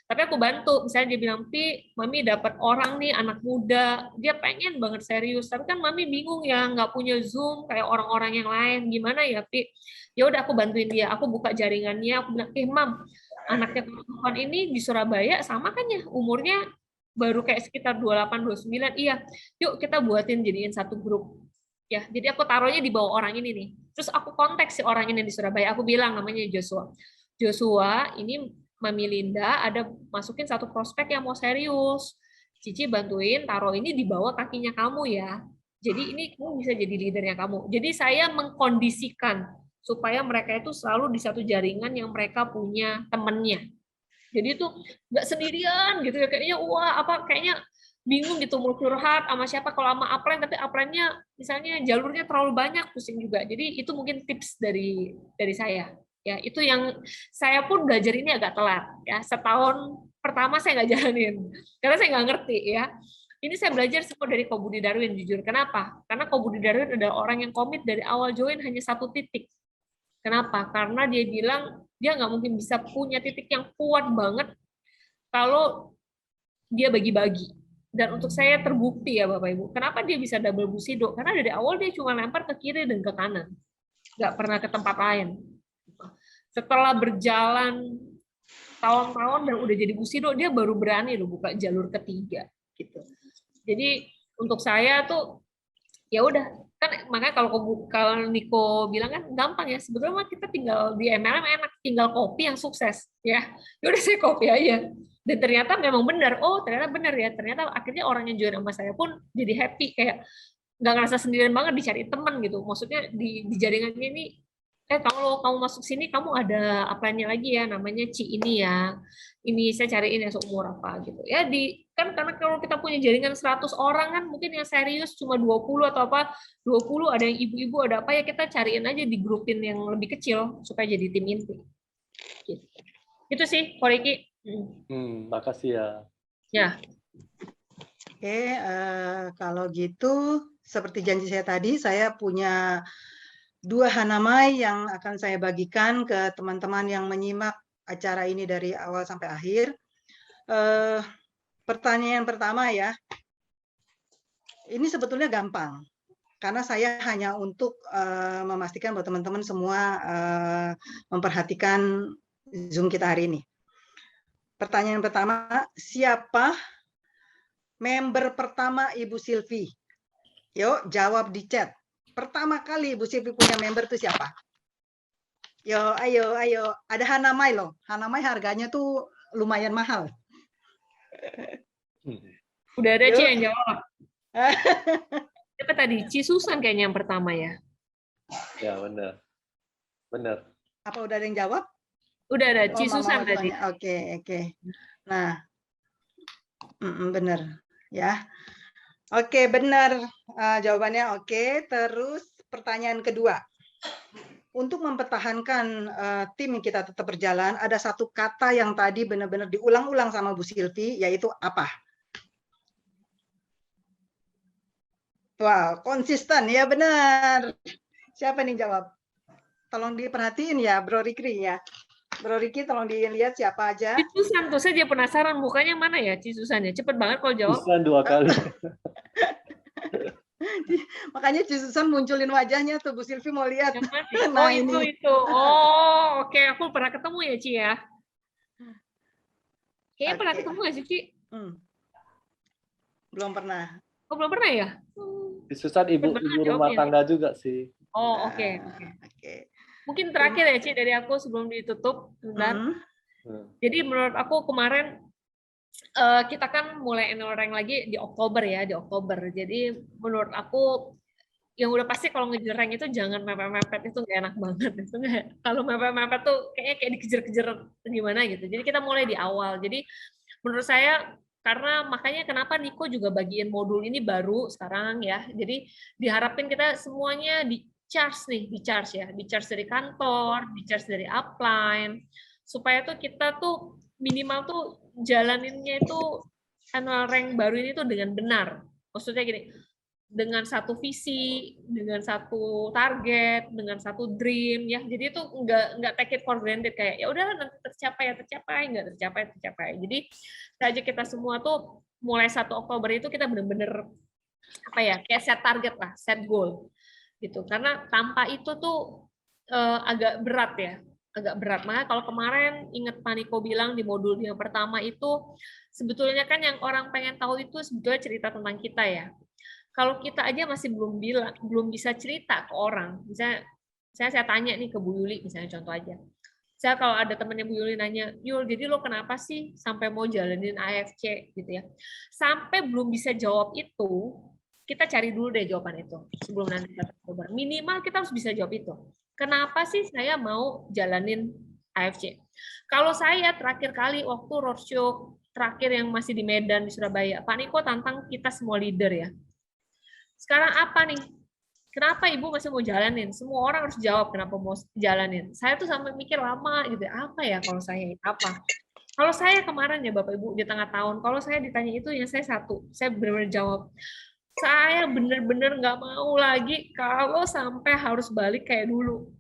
Tapi aku bantu, misalnya dia bilang, Pi, Mami dapat orang nih, anak muda, dia pengen banget serius, tapi kan Mami bingung ya, nggak punya Zoom kayak orang-orang yang lain, gimana ya, Pi? Ya udah aku bantuin dia, aku buka jaringannya, aku bilang, Mam, anaknya perempuan ini di Surabaya sama kan ya, umurnya baru kayak sekitar 28, 29, iya, yuk kita buatin jadiin satu grup. Ya, jadi aku taruhnya di bawah orang ini nih. Terus aku kontak si orang ini di Surabaya, aku bilang namanya Joshua. Joshua, ini Mami Linda ada masukin satu prospek yang mau serius. Cici bantuin taruh ini di bawah kakinya kamu ya. Jadi ini kamu bisa jadi leadernya kamu. Jadi saya mengkondisikan supaya mereka itu selalu di satu jaringan yang mereka punya temennya. Jadi itu nggak sendirian gitu ya, kayaknya wah apa kayaknya bingung gitu mau curhat sama siapa kalau sama upline, tapi upline-nya misalnya jalurnya terlalu banyak, pusing juga. Jadi itu mungkin tips dari saya. Ya, itu yang saya pun belajar ini agak telat ya. Setahun pertama saya nggak jalanin karena saya nggak ngerti ya. Ini saya belajar semua dari Ko Budi Darwin, jujur. Kenapa? Karena Ko Budi Darwin adalah orang yang komit dari awal join hanya satu titik. Kenapa? Karena dia bilang dia nggak mungkin bisa punya titik yang kuat banget kalau dia bagi-bagi. Dan untuk saya terbukti ya Bapak Ibu. Kenapa dia bisa double Bushido? Karena dari awal dia cuma lempar ke kiri dan ke kanan. Nggak pernah ke tempat lain. Setelah berjalan tahun-tahun dan udah jadi Bushido, dia baru berani loh buka jalur ketiga gitu. Jadi untuk saya tuh ya udah, kan makanya kalau Niko bilang kan gampang ya, sebetulnya kita tinggal di MLM enak, tinggal copy yang sukses ya. Ya udah saya copy aja. Dan ternyata memang benar. Oh, ternyata benar ya. Ternyata akhirnya orang yang join sama saya pun jadi happy, kayak nggak ngerasa sendirian banget dicari teman gitu. Maksudnya di jaringannya ini kalau kamu masuk sini kamu ada apanya lagi ya, namanya Ci ini ya. Ini saya cariin yang seumur apa gitu. Ya kan karena kalau kita punya jaringan 100 orang kan mungkin yang serius cuma 20 atau apa, 20 ada yang ibu-ibu ada apa ya, kita cariin aja di grupin yang lebih kecil supaya jadi tim inti. Gitu. Itu sih, Ko Riki. Makasih ya. Ya. Oke, kalau gitu seperti janji saya tadi, saya punya 2 hanamai yang akan saya bagikan ke teman-teman yang menyimak acara ini dari awal sampai akhir. Pertanyaan pertama ya, ini sebetulnya gampang, karena saya hanya untuk memastikan bahwa teman-teman semua memperhatikan Zoom kita hari ini. Pertanyaan pertama, siapa member pertama Ibu Silvi? Yuk, jawab di chat. Pertama kali Ibu Silvi punya member itu siapa? Yo, ayo. Ada Hanamai loh. Hanamai harganya tuh lumayan mahal. Udah ada Ci yang jawab. Siapa tadi? Ci Susan kayaknya yang pertama ya. Ya, benar. Apa udah ada yang jawab? Udah ada Ci Mama Susan tadi. Oke. Nah, benar ya. Oke, benar jawabannya. Oke, terus pertanyaan kedua. Untuk mempertahankan tim kita tetap berjalan, ada satu kata yang tadi benar-benar diulang-ulang sama Bu Silvi, yaitu apa? Wow, konsisten, ya benar. Siapa nih jawab? Tolong diperhatiin ya, Bro Rikri ya. Bro Riki, tolong dilihat siapa aja. Ci Susan tuh saya penasaran mukanya mana ya Ci Susan ya. Cepet banget kalau jawab. Susan 2 kali. Makanya Ci Susan munculin wajahnya tuh, Bu Silvi mau lihat. Nah, itu. Oh, oke. Aku pernah ketemu ya, Ci ya. Kayaknya pernah ketemu nggak sih, Ci? Belum pernah. Oh, belum pernah ya? Ci Susan ibu rumah tangga juga sih. Oh, oke. Mungkin terakhir ya, Ci, dari aku sebelum ditutup. Jadi menurut aku kemarin kita kan mulai annual rank lagi di Oktober ya, di Oktober. Jadi menurut aku yang udah pasti kalau ngejar rank itu jangan mepet-mepet, itu nggak enak banget. Itu kalau mepet-mepet tuh kayaknya kayak dikejar-kejar gimana gitu. Jadi kita mulai di awal. Jadi menurut saya karena makanya kenapa Niko juga bagiin modul ini baru sekarang ya. Jadi diharapin kita semuanya di charge dari kantor, di charge dari upline, supaya tuh kita tuh minimal tuh jalaninnya itu annual rank baru ini tuh dengan benar. Maksudnya gini, dengan satu visi, dengan satu target, dengan satu dream ya. Jadi itu nggak take it for granted kayak ya udahlah nanti tercapai, nggak tercapai. Jadi saja kita semua tuh mulai 1 Oktober itu kita benar-benar apa ya, kayak set target lah, set goal gitu. Karena tanpa itu tuh agak berat ya, agak berat. Makanya kalau kemarin ingat Paniko bilang di modul yang pertama itu sebetulnya kan yang orang pengen tahu itu sebetulnya cerita tentang kita ya. Kalau kita aja masih belum bisa cerita ke orang. Misalnya saya tanya nih ke Bu Yuli misalnya contoh aja. Saya kalau ada temennya Bu Yuli nanya, Yul, jadi lo kenapa sih sampai mau jalanin AFC gitu ya? Sampai belum bisa jawab itu, kita cari dulu deh jawaban itu sebelum nanti kita coba. Minimal kita harus bisa jawab itu. Kenapa sih saya mau jalanin AFC? Kalau saya terakhir kali waktu roadshow terakhir yang masih di Medan di Surabaya, Pak Niko tantang kita semua leader ya. Sekarang apa nih? Kenapa Ibu masih mau jalanin? Semua orang harus jawab kenapa mau jalanin. Saya tuh sampai mikir lama gitu, apa ya kalau saya apa? Kalau saya kemarin ya Bapak Ibu di tengah tahun, kalau saya ditanya itu ya saya benar-benar jawab. Saya benar-benar nggak mau lagi kalau sampai harus balik kayak dulu.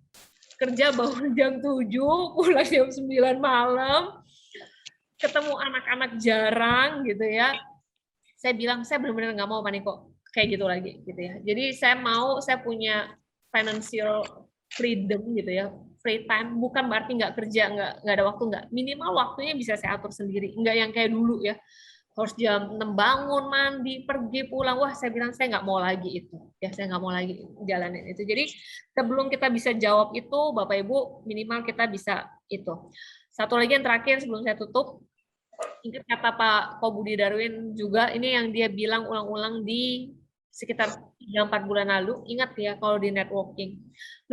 Kerja bangun jam 7, pulang jam 9 malam, ketemu anak-anak jarang gitu ya. Saya bilang saya benar-benar nggak mau Pak Niko kayak gitu lagi gitu ya. Jadi saya punya financial freedom gitu ya, free time, bukan berarti nggak kerja, nggak ada waktu, nggak, minimal waktunya bisa saya atur sendiri, nggak yang kayak dulu ya harus jam 6 bangun, mandi, pergi, pulang. Wah, saya bilang saya nggak mau lagi itu ya, saya nggak mau lagi jalanin itu. Jadi sebelum kita bisa jawab itu Bapak Ibu, minimal kita bisa itu. Satu lagi yang terakhir sebelum saya tutup, ingat kata Pak Budi Darwin juga, ini yang dia bilang ulang-ulang di sekitar 3-4 bulan lalu, ingat ya kalau di networking,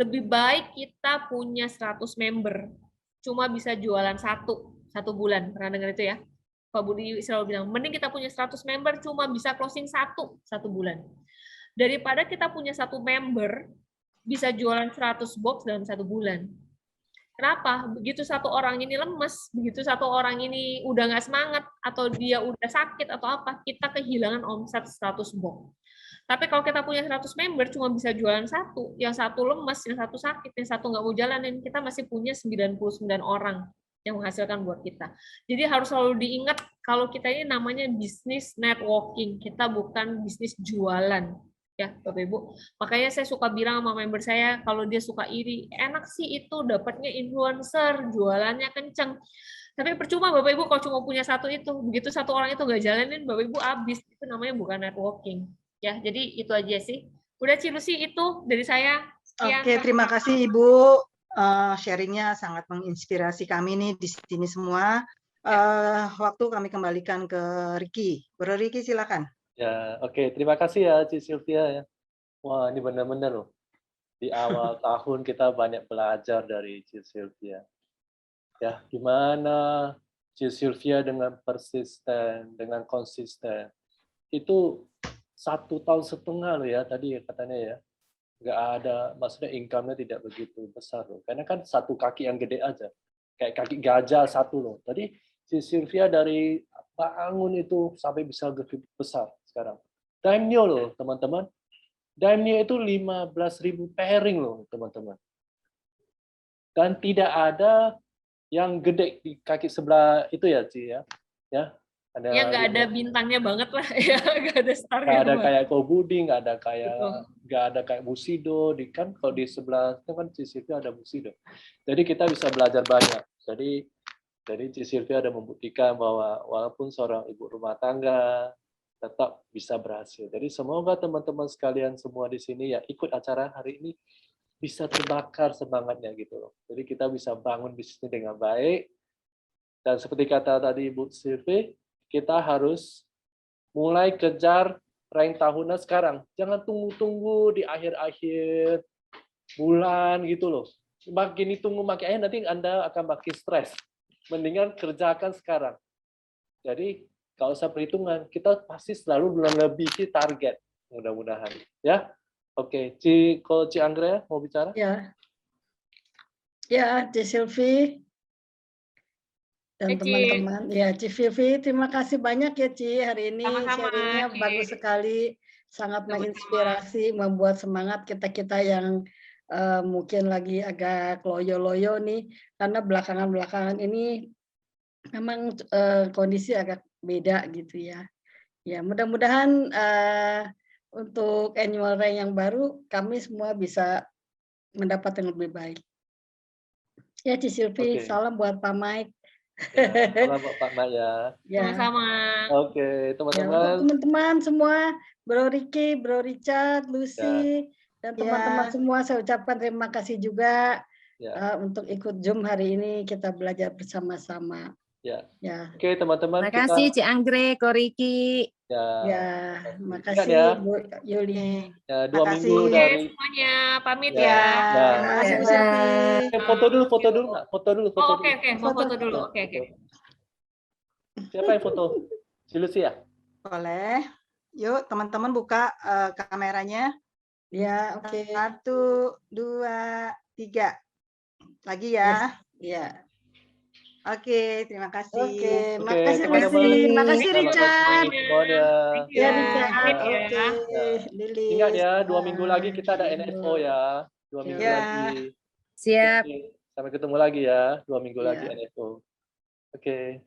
lebih baik kita punya 100 member, cuma bisa jualan satu bulan. Pernah dengar itu ya? Pak Budi selalu bilang, mending kita punya 100 member, cuma bisa closing satu bulan. Daripada kita punya 1 member, bisa jualan 100 box dalam 1 bulan. Kenapa? Begitu satu orang ini lemes, begitu satu orang ini udah nggak semangat, atau dia udah sakit atau apa, kita kehilangan omset 100 box. Tapi kalau kita punya 100 member, cuma bisa jualan satu, yang satu lemes, yang satu sakit, yang satu nggak mau jalanin, kita masih punya 99 orang yang menghasilkan buat kita. Jadi harus selalu diingat, kalau kita ini namanya bisnis networking, kita bukan bisnis jualan. Ya, Bapak Ibu. Makanya saya suka bilang sama member saya, kalau dia suka iri, enak sih itu dapatnya influencer, jualannya kenceng. Tapi percuma Bapak Ibu kalau cuma punya satu itu, begitu satu orang itu nggak jalanin, Bapak Ibu habis. Itu namanya bukan networking. Ya, jadi itu aja sih. Udah Cilusi itu dari saya. Oke, terima kasih Ibu. Sharingnya sangat menginspirasi kami nih di sini semua. Waktu kami kembalikan ke Ricky. Bro Ricky silakan. Ya, oke. Terima kasih ya Ci Sylvia ya. Wah, ini benar-benar loh. Di awal tahun kita banyak belajar dari Ci Sylvia. Ya, gimana Ci Sylvia dengan persisten, dengan konsisten. Itu 1,5 tahun loh ya tadi katanya ya. Nggak ada, maksudnya income-nya tidak begitu besar loh. Karena kan satu kaki yang gede aja. Kayak kaki gajah satu loh. Tadi si Sylvia dari bangun itu sampai bisa gede besar sekarang. Daimyo loh teman-teman. Daimyo itu 15.000 pairing loh teman-teman. Dan tidak ada yang gede di kaki sebelah itu ya Ci ya. Ya. Ada ya nggak ada bintangnya banget lah ya, nggak ada starnya. Nggak ada kayak Kobudi, nggak ada kayak Musido. Kan kalau di sebelah itu kan Ci Sylvia ada Musido. Jadi kita bisa belajar banyak. Jadi Ci Sylvia ada membuktikan bahwa walaupun seorang ibu rumah tangga tetap bisa berhasil. Jadi semoga teman-teman sekalian semua di sini yang ikut acara hari ini bisa terbakar semangatnya gitu loh. Jadi kita bisa bangun bisnisnya dengan baik. Dan seperti kata tadi Ibu Sylvia, kita harus mulai kejar rank tahunan sekarang. Jangan tunggu-tunggu di akhir-akhir bulan gitu loh. Makin ditunggu makin nanti Anda akan makin stres. Mendingan kerjakan sekarang. Jadi kalau usah perhitungan, kita pasti selalu melebihi target. Mudah-mudahan. Ya, oke. Kalau Ci Anggrek mau bicara? Ya, Ci Sylvie dan teman-teman. Ya, Ci Vivi, terima kasih banyak ya Ci hari ini. Sama-sama, Sharingnya Ci. bagus sekali. sangat menginspirasi, membuat semangat kita-kita yang mungkin lagi agak loyo-loyo nih, karena belakangan-belakangan ini memang kondisi agak beda gitu ya. Ya, mudah-mudahan untuk annual rank yang baru kami semua bisa mendapat yang lebih baik. Ya, Ci Silvi, Oke. salam buat Pak Mike. Ya, salam buat Pak Mak ya. Ya. Sama-sama. Oke, Ya, untuk teman-teman. teman-teman semua, Bro Ricky, Bro Richard, Lucy, dan Ya. teman-teman semua, saya ucapkan terima kasih juga Ya, untuk ikut Zoom hari ini, kita belajar bersama-sama. ya. Ya, Oke, teman-teman, Terima kasih kita Ci Anggrek, Ko Riki. ya, ya, Ingat makasih ya, Bu Yuli. ya 2 minggu Makasih. Oke, dari semuanya pamit Ya. ya. Ya. Terima kasih Bu Ya. Silvi. foto dulu, Nak. Foto dulu, Oh, oke, dulu. oke. Mau foto dulu. Ya, Oke, oke. foto. Siapa yang foto? Si Lucy ya? Boleh. Yuk, teman-teman buka kameranya. Ya, oke. 1, 2, 3. Lagi ya. Ya. Oke, terima kasih. Oke, Oke, makasih teman-teman. Lucy, makasih Terima Richard. kasih semuanya. Thank you. Ya, Ya, Richard. Pamit ya. Oke, Ya. Lilis. Ingat ya, 2 minggu lagi kita ada 2 NFO ya. 2 minggu Ya. lagi. Siap. Oke, sampai ketemu lagi ya. 2 minggu lagi Ya. NFO. Oke.